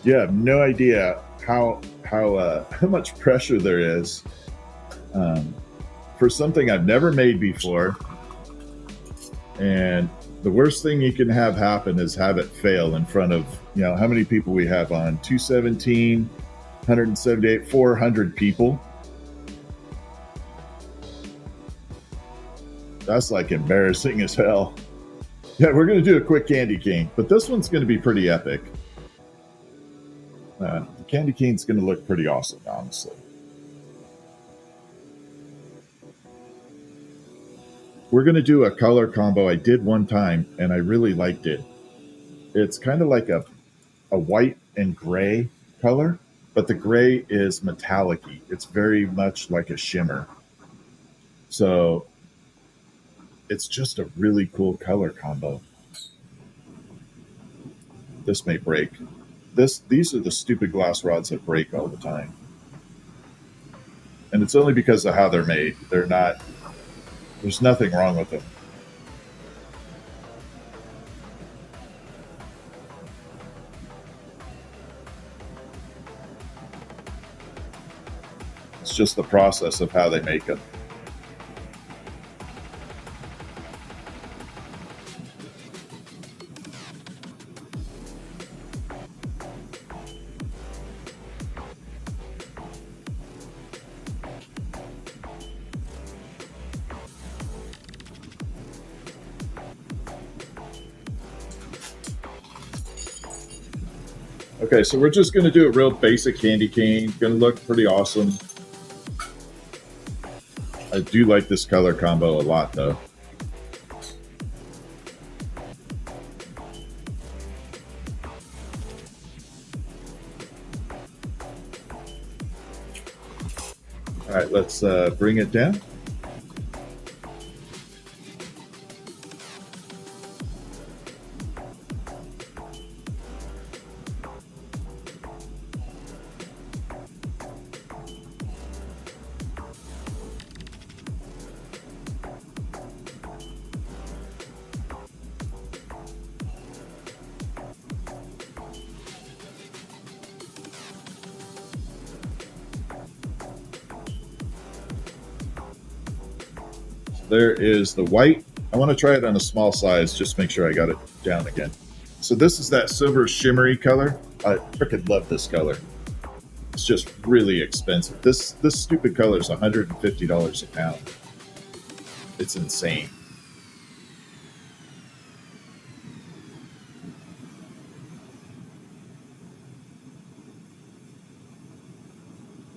S1: You have no idea how much pressure there is for something I've never made before. And the worst thing you can have happen is have it fail in front of, how many people we have on? 217, 178, 400 people. That's like embarrassing as hell. Yeah, we're going to do a quick candy cane, but this one's going to be pretty epic. The candy cane's going to look pretty awesome, honestly. We're going to do a color combo I did one time, and I really liked it. It's kind of like a white and gray color, but the gray is metallic-y. It's very much like a shimmer. So it's just a really cool color combo. This may break. These are the stupid glass rods that break all the time. And it's only because of how they're made. There's nothing wrong with them. It's just the process of how they make them. Okay, so we're just going to do a real basic candy cane. Going to look pretty awesome. I do like this color combo a lot, though. All right, let's bring it down. There is the white. I want to try it on a small size, just make sure I got it down again. So this is that silver shimmery color. I freaking love this color. It's just really expensive. This stupid color is $150 a pound. It's insane.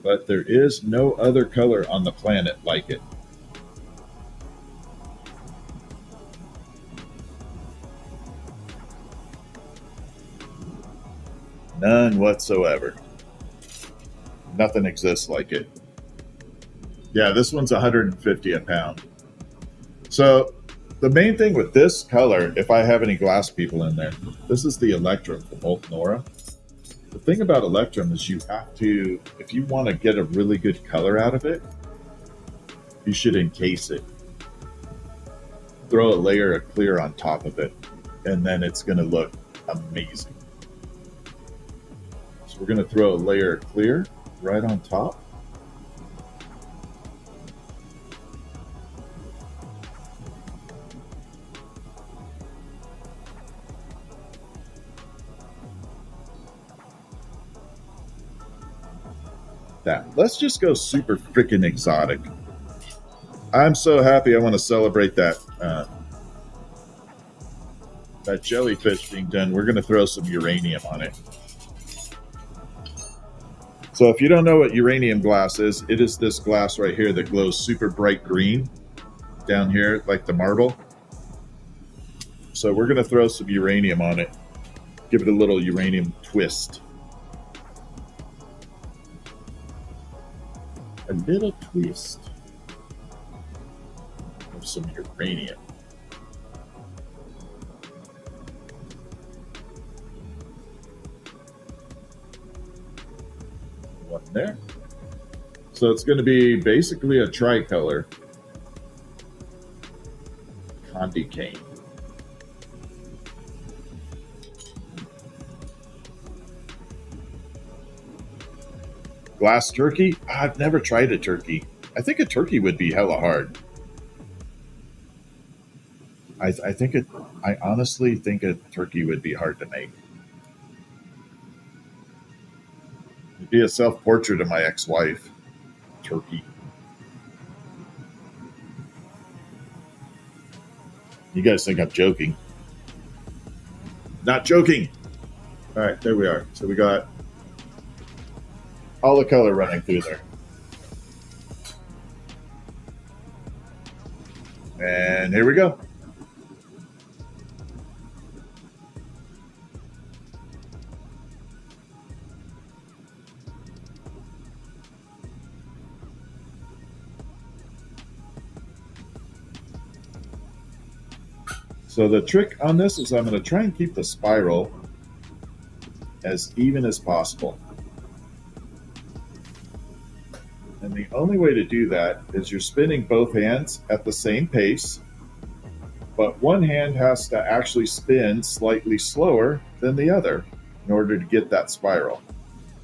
S1: But there is no other color on the planet like it. None whatsoever. Nothing exists like it. Yeah, this one's $150 a pound. So the main thing with this color, if I have any glass people in there, this is the Electrum from Molten Aura. The thing about Electrum is you have to, if you want to get a really good color out of it, you should encase it. Throw a layer of clear on top of it, and then it's going to look amazing. So we're going to throw a layer of clear right on top. That. Let's just go super freaking exotic. I'm so happy. I want to celebrate that that jellyfish being done. We're going to throw some uranium on it. So if you don't know what uranium glass is, it is this glass right here that glows super bright green down here, like the marble. So we're going to throw some uranium on it. Give it a little uranium twist. A little twist of some uranium. One there. So it's going to be basically a tricolor candy cane. Glass turkey? I've never tried a turkey. I think a turkey would be hella hard. I honestly think a turkey would be hard to make. It'd be a self-portrait of my ex-wife. Turkey. You guys think I'm joking. Not joking! Alright, there we are. So we got all the color running through there. And here we go. So the trick on this is I'm going to try and keep the spiral as even as possible. And the only way to do that is you're spinning both hands at the same pace, but one hand has to actually spin slightly slower than the other in order to get that spiral.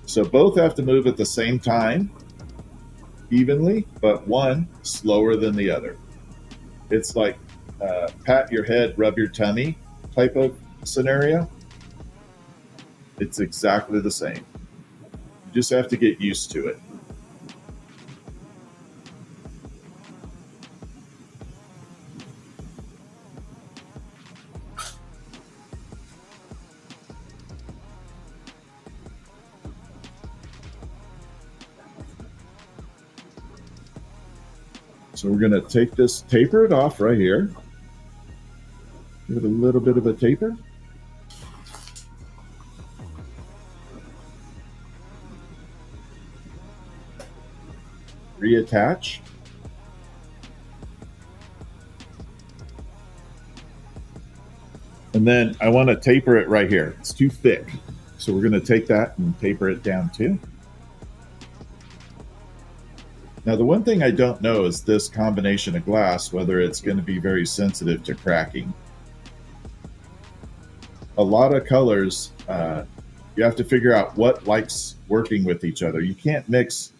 S1: So both have to move at the same time, evenly, but one slower than the other. It's like pat your head, rub your tummy type of scenario. It's exactly the same. You just have to get used to it. So we're going to take this, taper it off right here. Give it a little bit of a taper. Reattach. And then I want to taper it right here. It's too thick. So we're going to take that and taper it down too. Now, the one thing I don't know is this combination of glass, whether it's going to be very sensitive to cracking. A lot of colors, you have to figure out what likes working with each other. You can't mix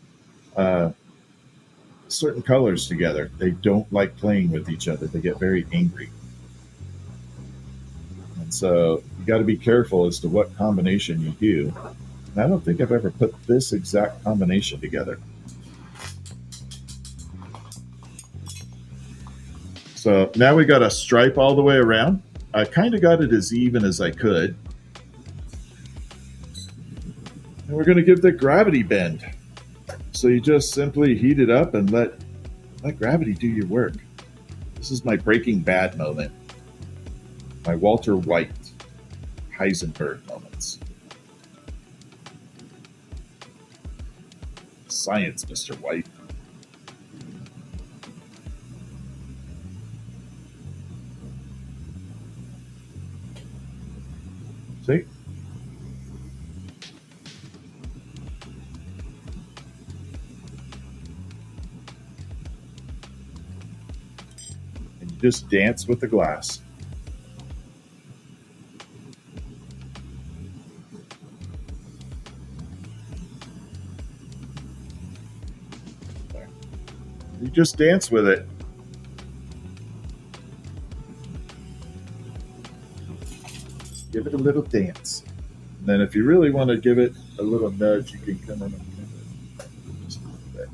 S1: certain colors together, they don't like playing with each other. They get very angry. And so you got to be careful as to what combination you do. And I don't think I've ever put this exact combination together. So now we got a stripe all the way around. I kind of got it as even as I could. And we're going to give the gravity bend. So you just simply heat it up and let gravity do your work. This is my Breaking Bad moment. My Walter White Heisenberg moments. Science, Mr. White. See? And you just dance with the glass. You just dance with it. Give it a little dance. And then if you really want to give it a little nudge, you can come in and just a little bit.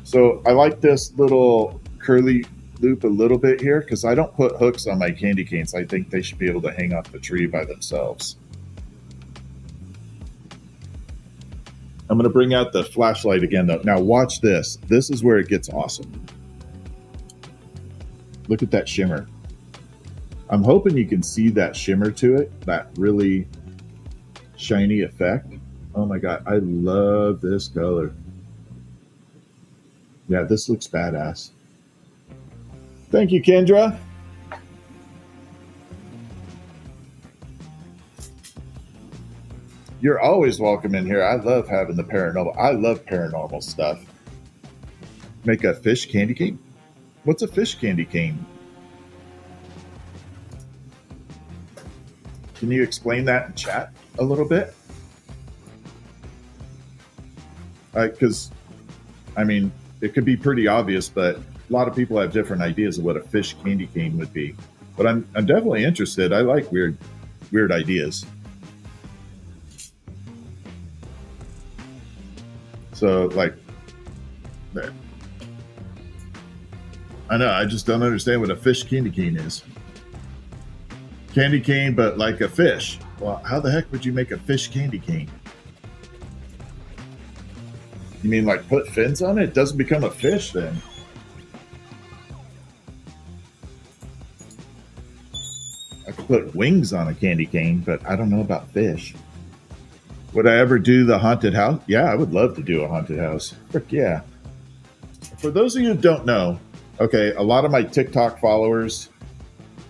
S1: So I like this little curly loop a little bit here because I don't put hooks on my candy canes. I think they should be able to hang off the tree by themselves. I'm going to bring out the flashlight again, though. Now watch this. This is where it gets awesome. Look at that shimmer. I'm hoping you can see that shimmer to it, that really shiny effect. Oh my God, I love this color. Yeah, this looks badass. Thank you, Kendra. You're always welcome in here. I love having the paranormal. I love paranormal stuff. Make a fish candy cane? What's a fish candy cane? Can you explain that in chat a little bit? Because, I mean, it could be pretty obvious, but a lot of people have different ideas of what a fish candy cane would be. But I'm definitely interested. I like weird ideas. So, like, there. I know, I just don't understand what a fish candy cane is. Candy cane, but like a fish. Well, how the heck would you make a fish candy cane? You mean like put fins on it? It doesn't become a fish then. I could put wings on a candy cane, but I don't know about fish. Would I ever do the haunted house? Yeah, I would love to do a haunted house. Frick yeah. For those of you who don't know, okay, a lot of my TikTok followers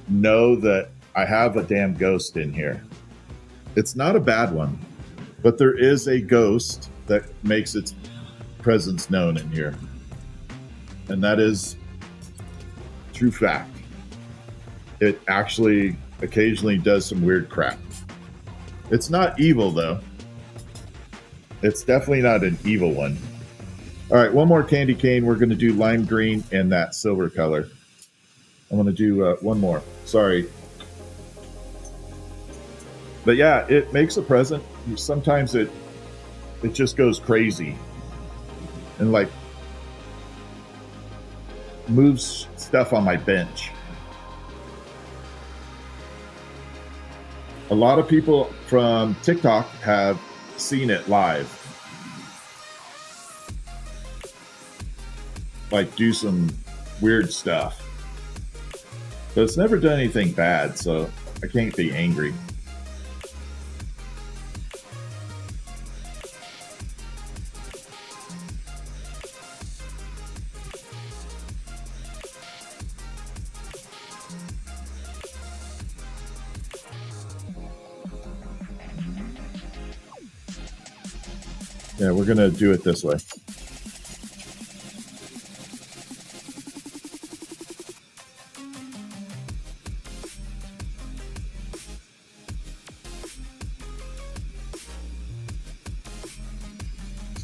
S1: know that I have a damn ghost in here. It's not a bad one, but there is a ghost that makes its presence known in here. And that is true fact. It actually occasionally does some weird crap. It's not evil though. It's definitely not an evil one. All right, one more candy cane. We're going to do lime green and that silver color. I'm going to do one more. Sorry. But yeah, it makes a present. Sometimes it just goes crazy and like moves stuff on my bench. A lot of people from TikTok have seen it live. Like do some weird stuff. But it's never done anything bad, so I can't be angry. Yeah, we're going to do it this way.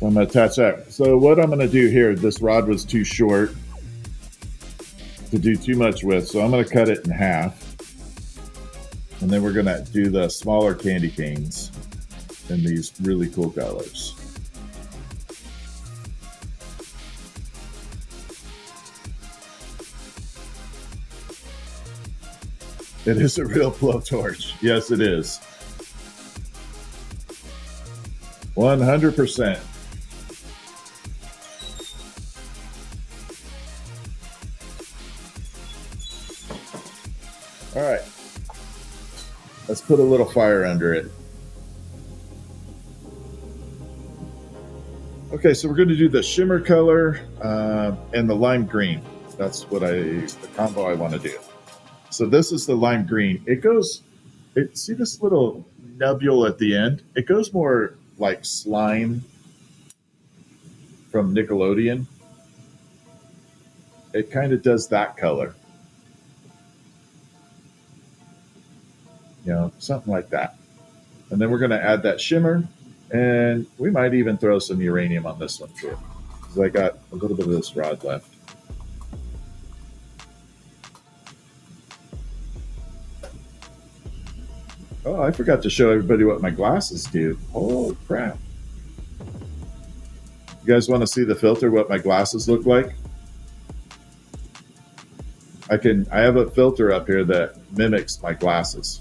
S1: I'm going to attach that. So what I'm going to do here, this rod was too short to do too much with, so I'm going to cut it in half. And then we're going to do the smaller candy canes in these really cool colors. It is a real blowtorch. Yes, it is. 100%. All right. Let's put a little fire under it. Okay, so we're going to do the shimmer color and the lime green. That's what the combo I want to do. So this is the lime green. It goes, see this little nubule at the end? It goes more like slime from Nickelodeon. It kind of does that color. You know, something like that. And then we're going to add that shimmer, and we might even throw some uranium on this one too, because I got a little bit of this rod left. Oh, I forgot to show everybody what my glasses do. Oh, crap. You guys want to see the filter, what my glasses look like? I have a filter up here that mimics my glasses.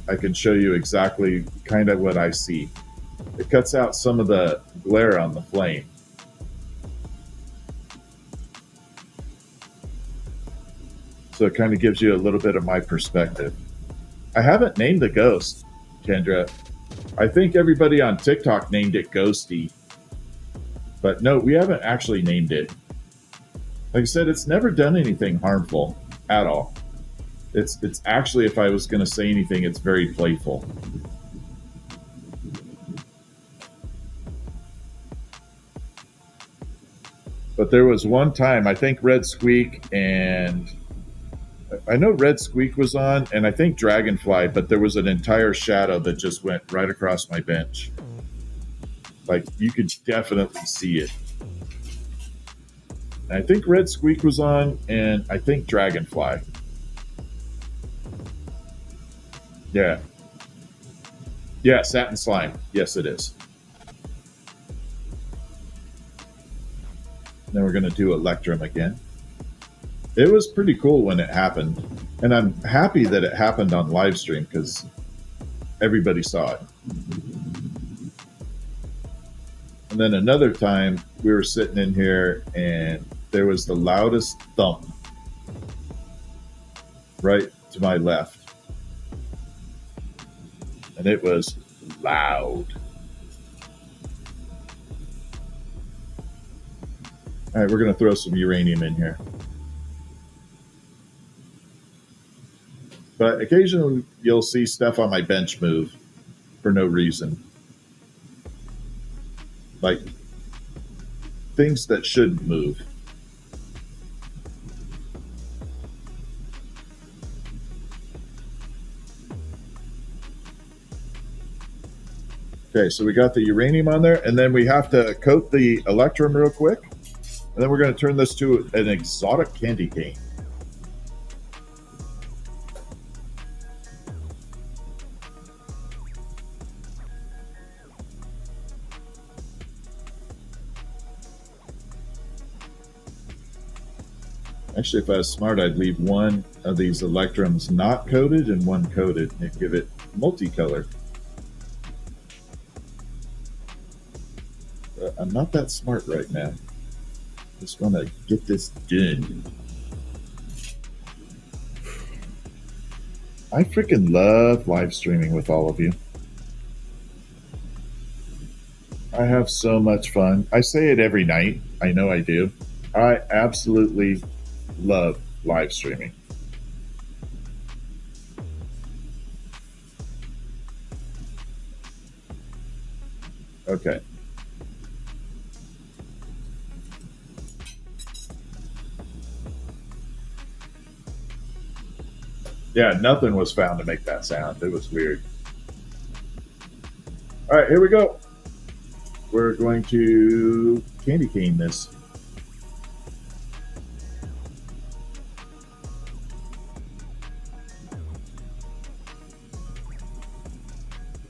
S1: I can show you exactly kind of what I see. It cuts out some of the glare on the flame. So it kind of gives you a little bit of my perspective. I haven't named the ghost, Kendra. I think everybody on TikTok named it Ghosty. But no, we haven't actually named it. Like I said, it's never done anything harmful at all. It's actually, if I was going to say anything, it's very playful. But there was one time, I think Red Squeak and I know Red Squeak was on, and I think Dragonfly, but there was an entire shadow that just went right across my bench. Like, you could definitely see it. And I think Red Squeak was on, and I think Dragonfly. Yeah. Yeah, Satin Slime. Yes, it is. Then we're going to do Electrum again. It was pretty cool when it happened. And I'm happy that it happened on live stream because everybody saw it. And then another time we were sitting in here and there was the loudest thump right to my left. And it was loud. All right, we're going to throw some uranium in here. But occasionally you'll see stuff on my bench move for no reason. Like things that shouldn't move. Okay, so we got the uranium on there, and then we have to coat the electrum real quick. And then we're going to turn this to an exotic candy cane. Actually, if I was smart, I'd leave one of these electrums not coated and one coated and give it multicolored. But I'm not that smart right now. Just want to get this done. I freaking love live streaming with all of you. I have so much fun. I say it every night. I know I do. I absolutely love live streaming. Okay. Yeah, nothing was found to make that sound. It was weird. All right, here we go. we're going to candy cane this.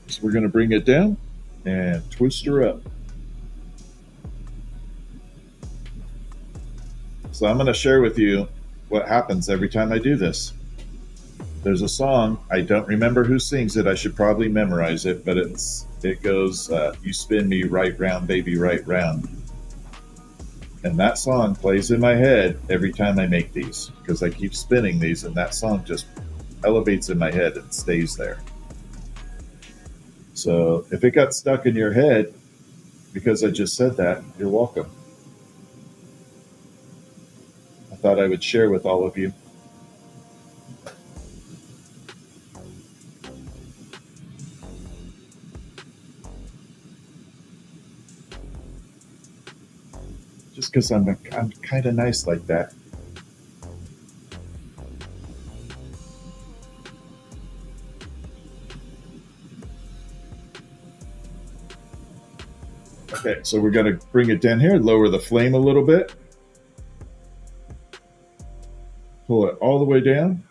S1: So we're going to bring it down and twist her up. So I'm going to share with you what happens every time I do this. There's a song, I don't remember who sings it, I should probably memorize it, but it goes, you spin me right round, baby, right round. And that song plays in my head every time I make these, because I keep spinning these and that song just elevates in my head and stays there. So if it got stuck in your head because I just said that, you're welcome. I thought I would share with all of you. Just because I'm kind of nice like that. Okay, so we're going to bring it down here, lower the flame a little bit. Pull it all the way down.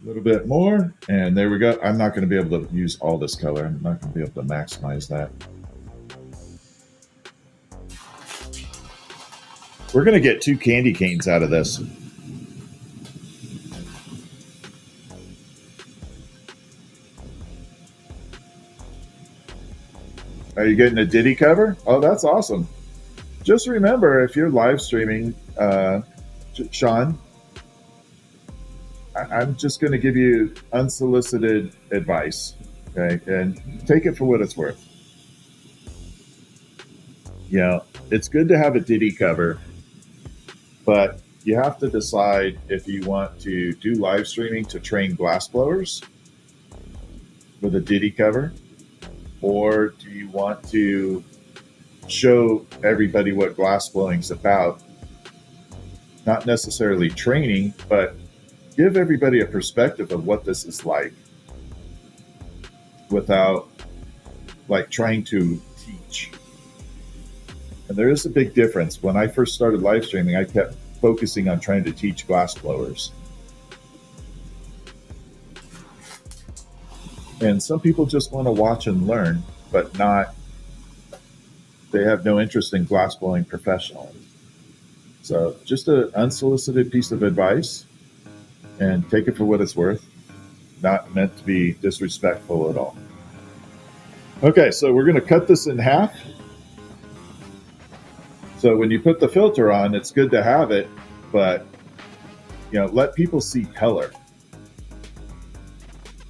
S1: A little bit more, and there we go. I'm not going to be able to use all this color. I'm not going to be able to maximize that. We're going to get 2 candy canes out of this. Are you getting a Diddy cover? Oh, that's awesome. Just remember, if you're live streaming, Sean, I'm just going to give you unsolicited advice, okay? And take it for what it's worth. You know, it's good to have a Diddy cover, but you have to decide if you want to do live streaming to train glassblowers with a Diddy cover, or do you want to show everybody what glassblowing is about? Not necessarily training, but give everybody a perspective of what this is like without like trying to teach. And there is a big difference. When I first started live streaming, I kept focusing on trying to teach glassblowers. And some people just want to watch and learn, but they have no interest in glassblowing professionally. So just an unsolicited piece of advice, and take it for what it's worth. Not meant to be disrespectful at all. Okay, so we're going to cut this in half. So when you put the filter on, it's good to have it, but let people see color.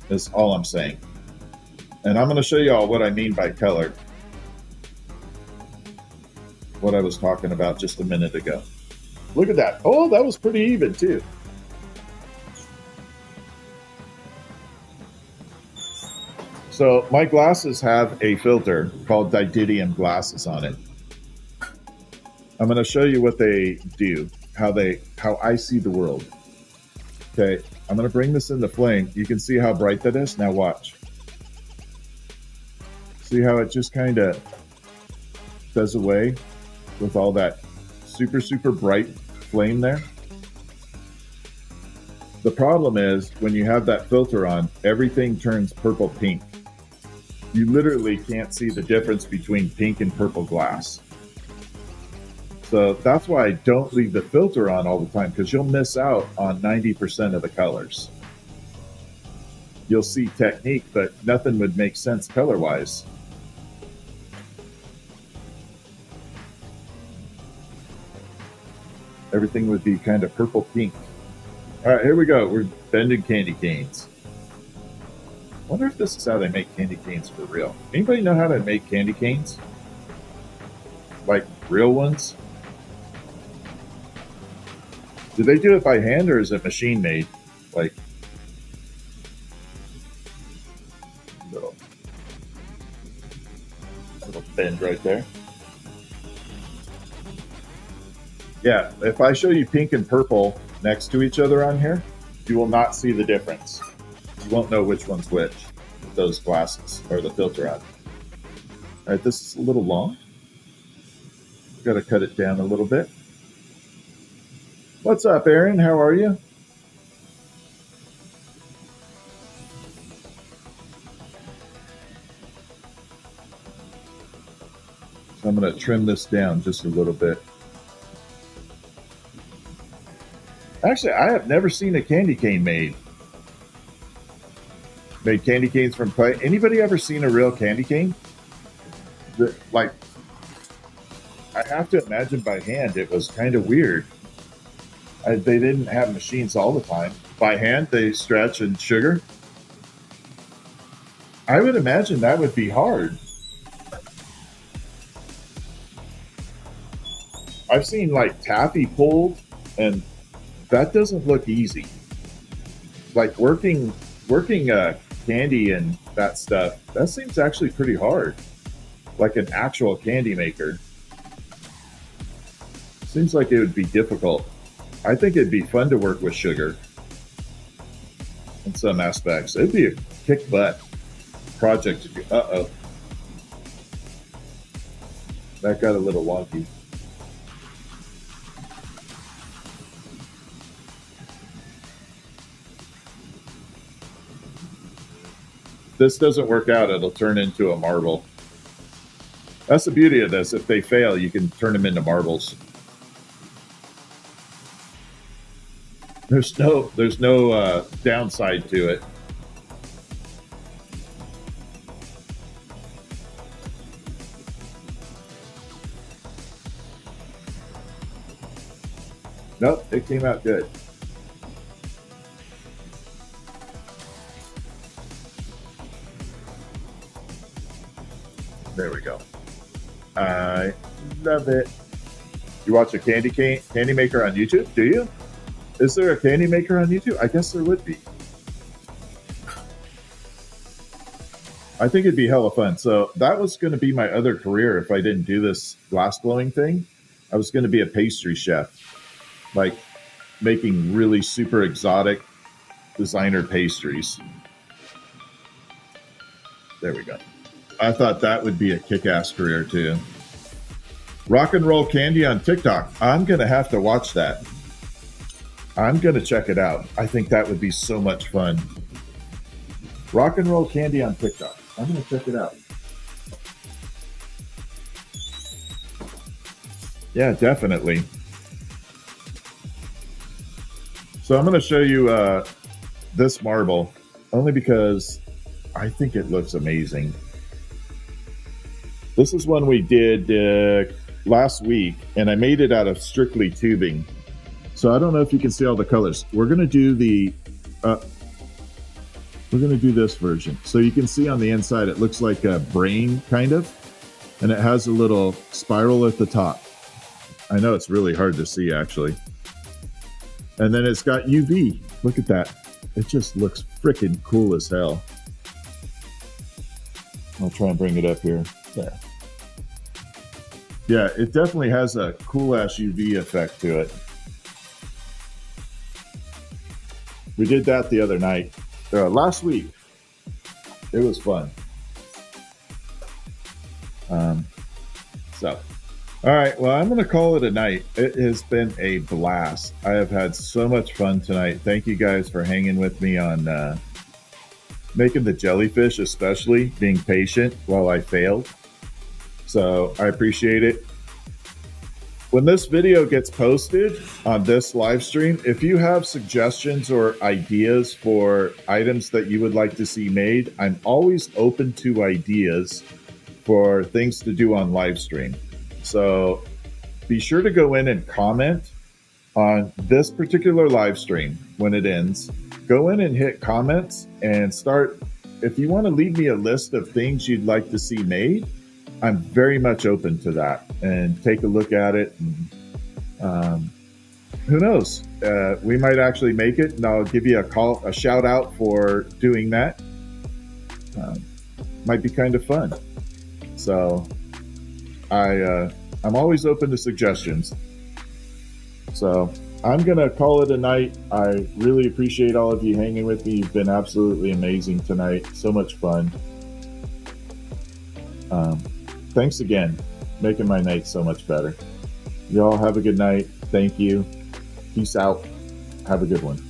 S1: Is all I'm saying. And I'm going to show you all what I mean by color. What I was talking about just a minute ago. Look at that. Oh, that was pretty even too. So my glasses have a filter called didymium glasses on it. I'm going to show you what they do, how I see the world. Okay, I'm going to bring this into flame. You can see how bright that is. Now watch. See how it just kind of does away with all that super, super bright flame there? The problem is when you have that filter on, everything turns purple pink. You literally can't see the difference between pink and purple glass. So that's why I don't leave the filter on all the time, because you'll miss out on 90% of the colors. You'll see technique, but nothing would make sense color-wise. Everything would be kind of purple pink. All right, here we go. We're bending candy canes. Wonder if this is how they make candy canes for real. Anybody know how to make candy canes? Like real ones? Do they do it by hand or is it machine made? Like little bend right there. Yeah, if I show you pink and purple next to each other on here, You will not see the difference. You won't know which one's which with those glasses or the filter on. All right, this is a little long. Got to cut it down a little bit. What's up, Aaron? How are you? So I'm going to trim this down just a little bit. Actually, I have never seen a candy cane made. Made candy canes from clay. Anybody ever seen a real candy cane? Like, I have to imagine by hand it was kind of weird. They didn't have machines all the time. By hand, they stretch and sugar. I would imagine that would be hard. I've seen like taffy pulled, and that doesn't look easy. Like working candy and that stuff, that seems actually pretty hard. Like an actual candy maker. Seems like it would be difficult. I think it'd be fun to work with sugar in some aspects. It'd be a kick butt project to do. Uh-oh. That got a little wonky. If this doesn't work out, it'll turn into a marble. That's the beauty of this. If they fail, you can turn them into marbles. There's no downside to it. Nope, it came out good. There we go. I love it. You watch a candy maker on YouTube? Do you? Is there a candy maker on YouTube? I guess there would be. I think it'd be hella fun. So that was going to be my other career if I didn't do this glassblowing thing. I was going to be a pastry chef, like making really super exotic designer pastries. There we go. I thought that would be a kick-ass career too. Rock and roll candy on TikTok. I'm going to have to watch that. I'm going to check it out. I think that would be so much fun. Rock and roll candy on TikTok. I'm going to check it out. Yeah, definitely. So I'm going to show you this marble only because I think it looks amazing. This is one we did last week, and I made it out of strictly tubing. So I don't know if you can see all the colors. We're going to do this version. So you can see on the inside, it looks like a brain kind of, and it has a little spiral at the top. I know it's really hard to see actually. And then it's got UV. Look at that. It just looks freaking cool as hell. I'll try and bring it up here. There. Yeah, it definitely has a cool ass UV effect to it. We did that the other night, last week. It was fun. All right, well, I'm going to call it a night. It has been a blast. I have had so much fun tonight. Thank you guys for hanging with me on making the jellyfish, especially being patient while I failed. So I appreciate it. When this video gets posted on this live stream, if you have suggestions or ideas for items that you would like to see made, I'm always open to ideas for things to do on live stream. So be sure to go in and comment on this particular live stream when it ends. Go in and hit comments and start. If you want to leave me a list of things you'd like to see made, I'm very much open to that and take a look at it. And, who knows? We might actually make it, and I'll give you a shout out for doing that. Might be kind of fun. So I'm always open to suggestions. So I'm going to call it a night. I really appreciate all of you hanging with me. You've been absolutely amazing tonight. So much fun. Thanks again. Making my night so much better. Y'all have a good night. Thank you. Peace out. Have a good one.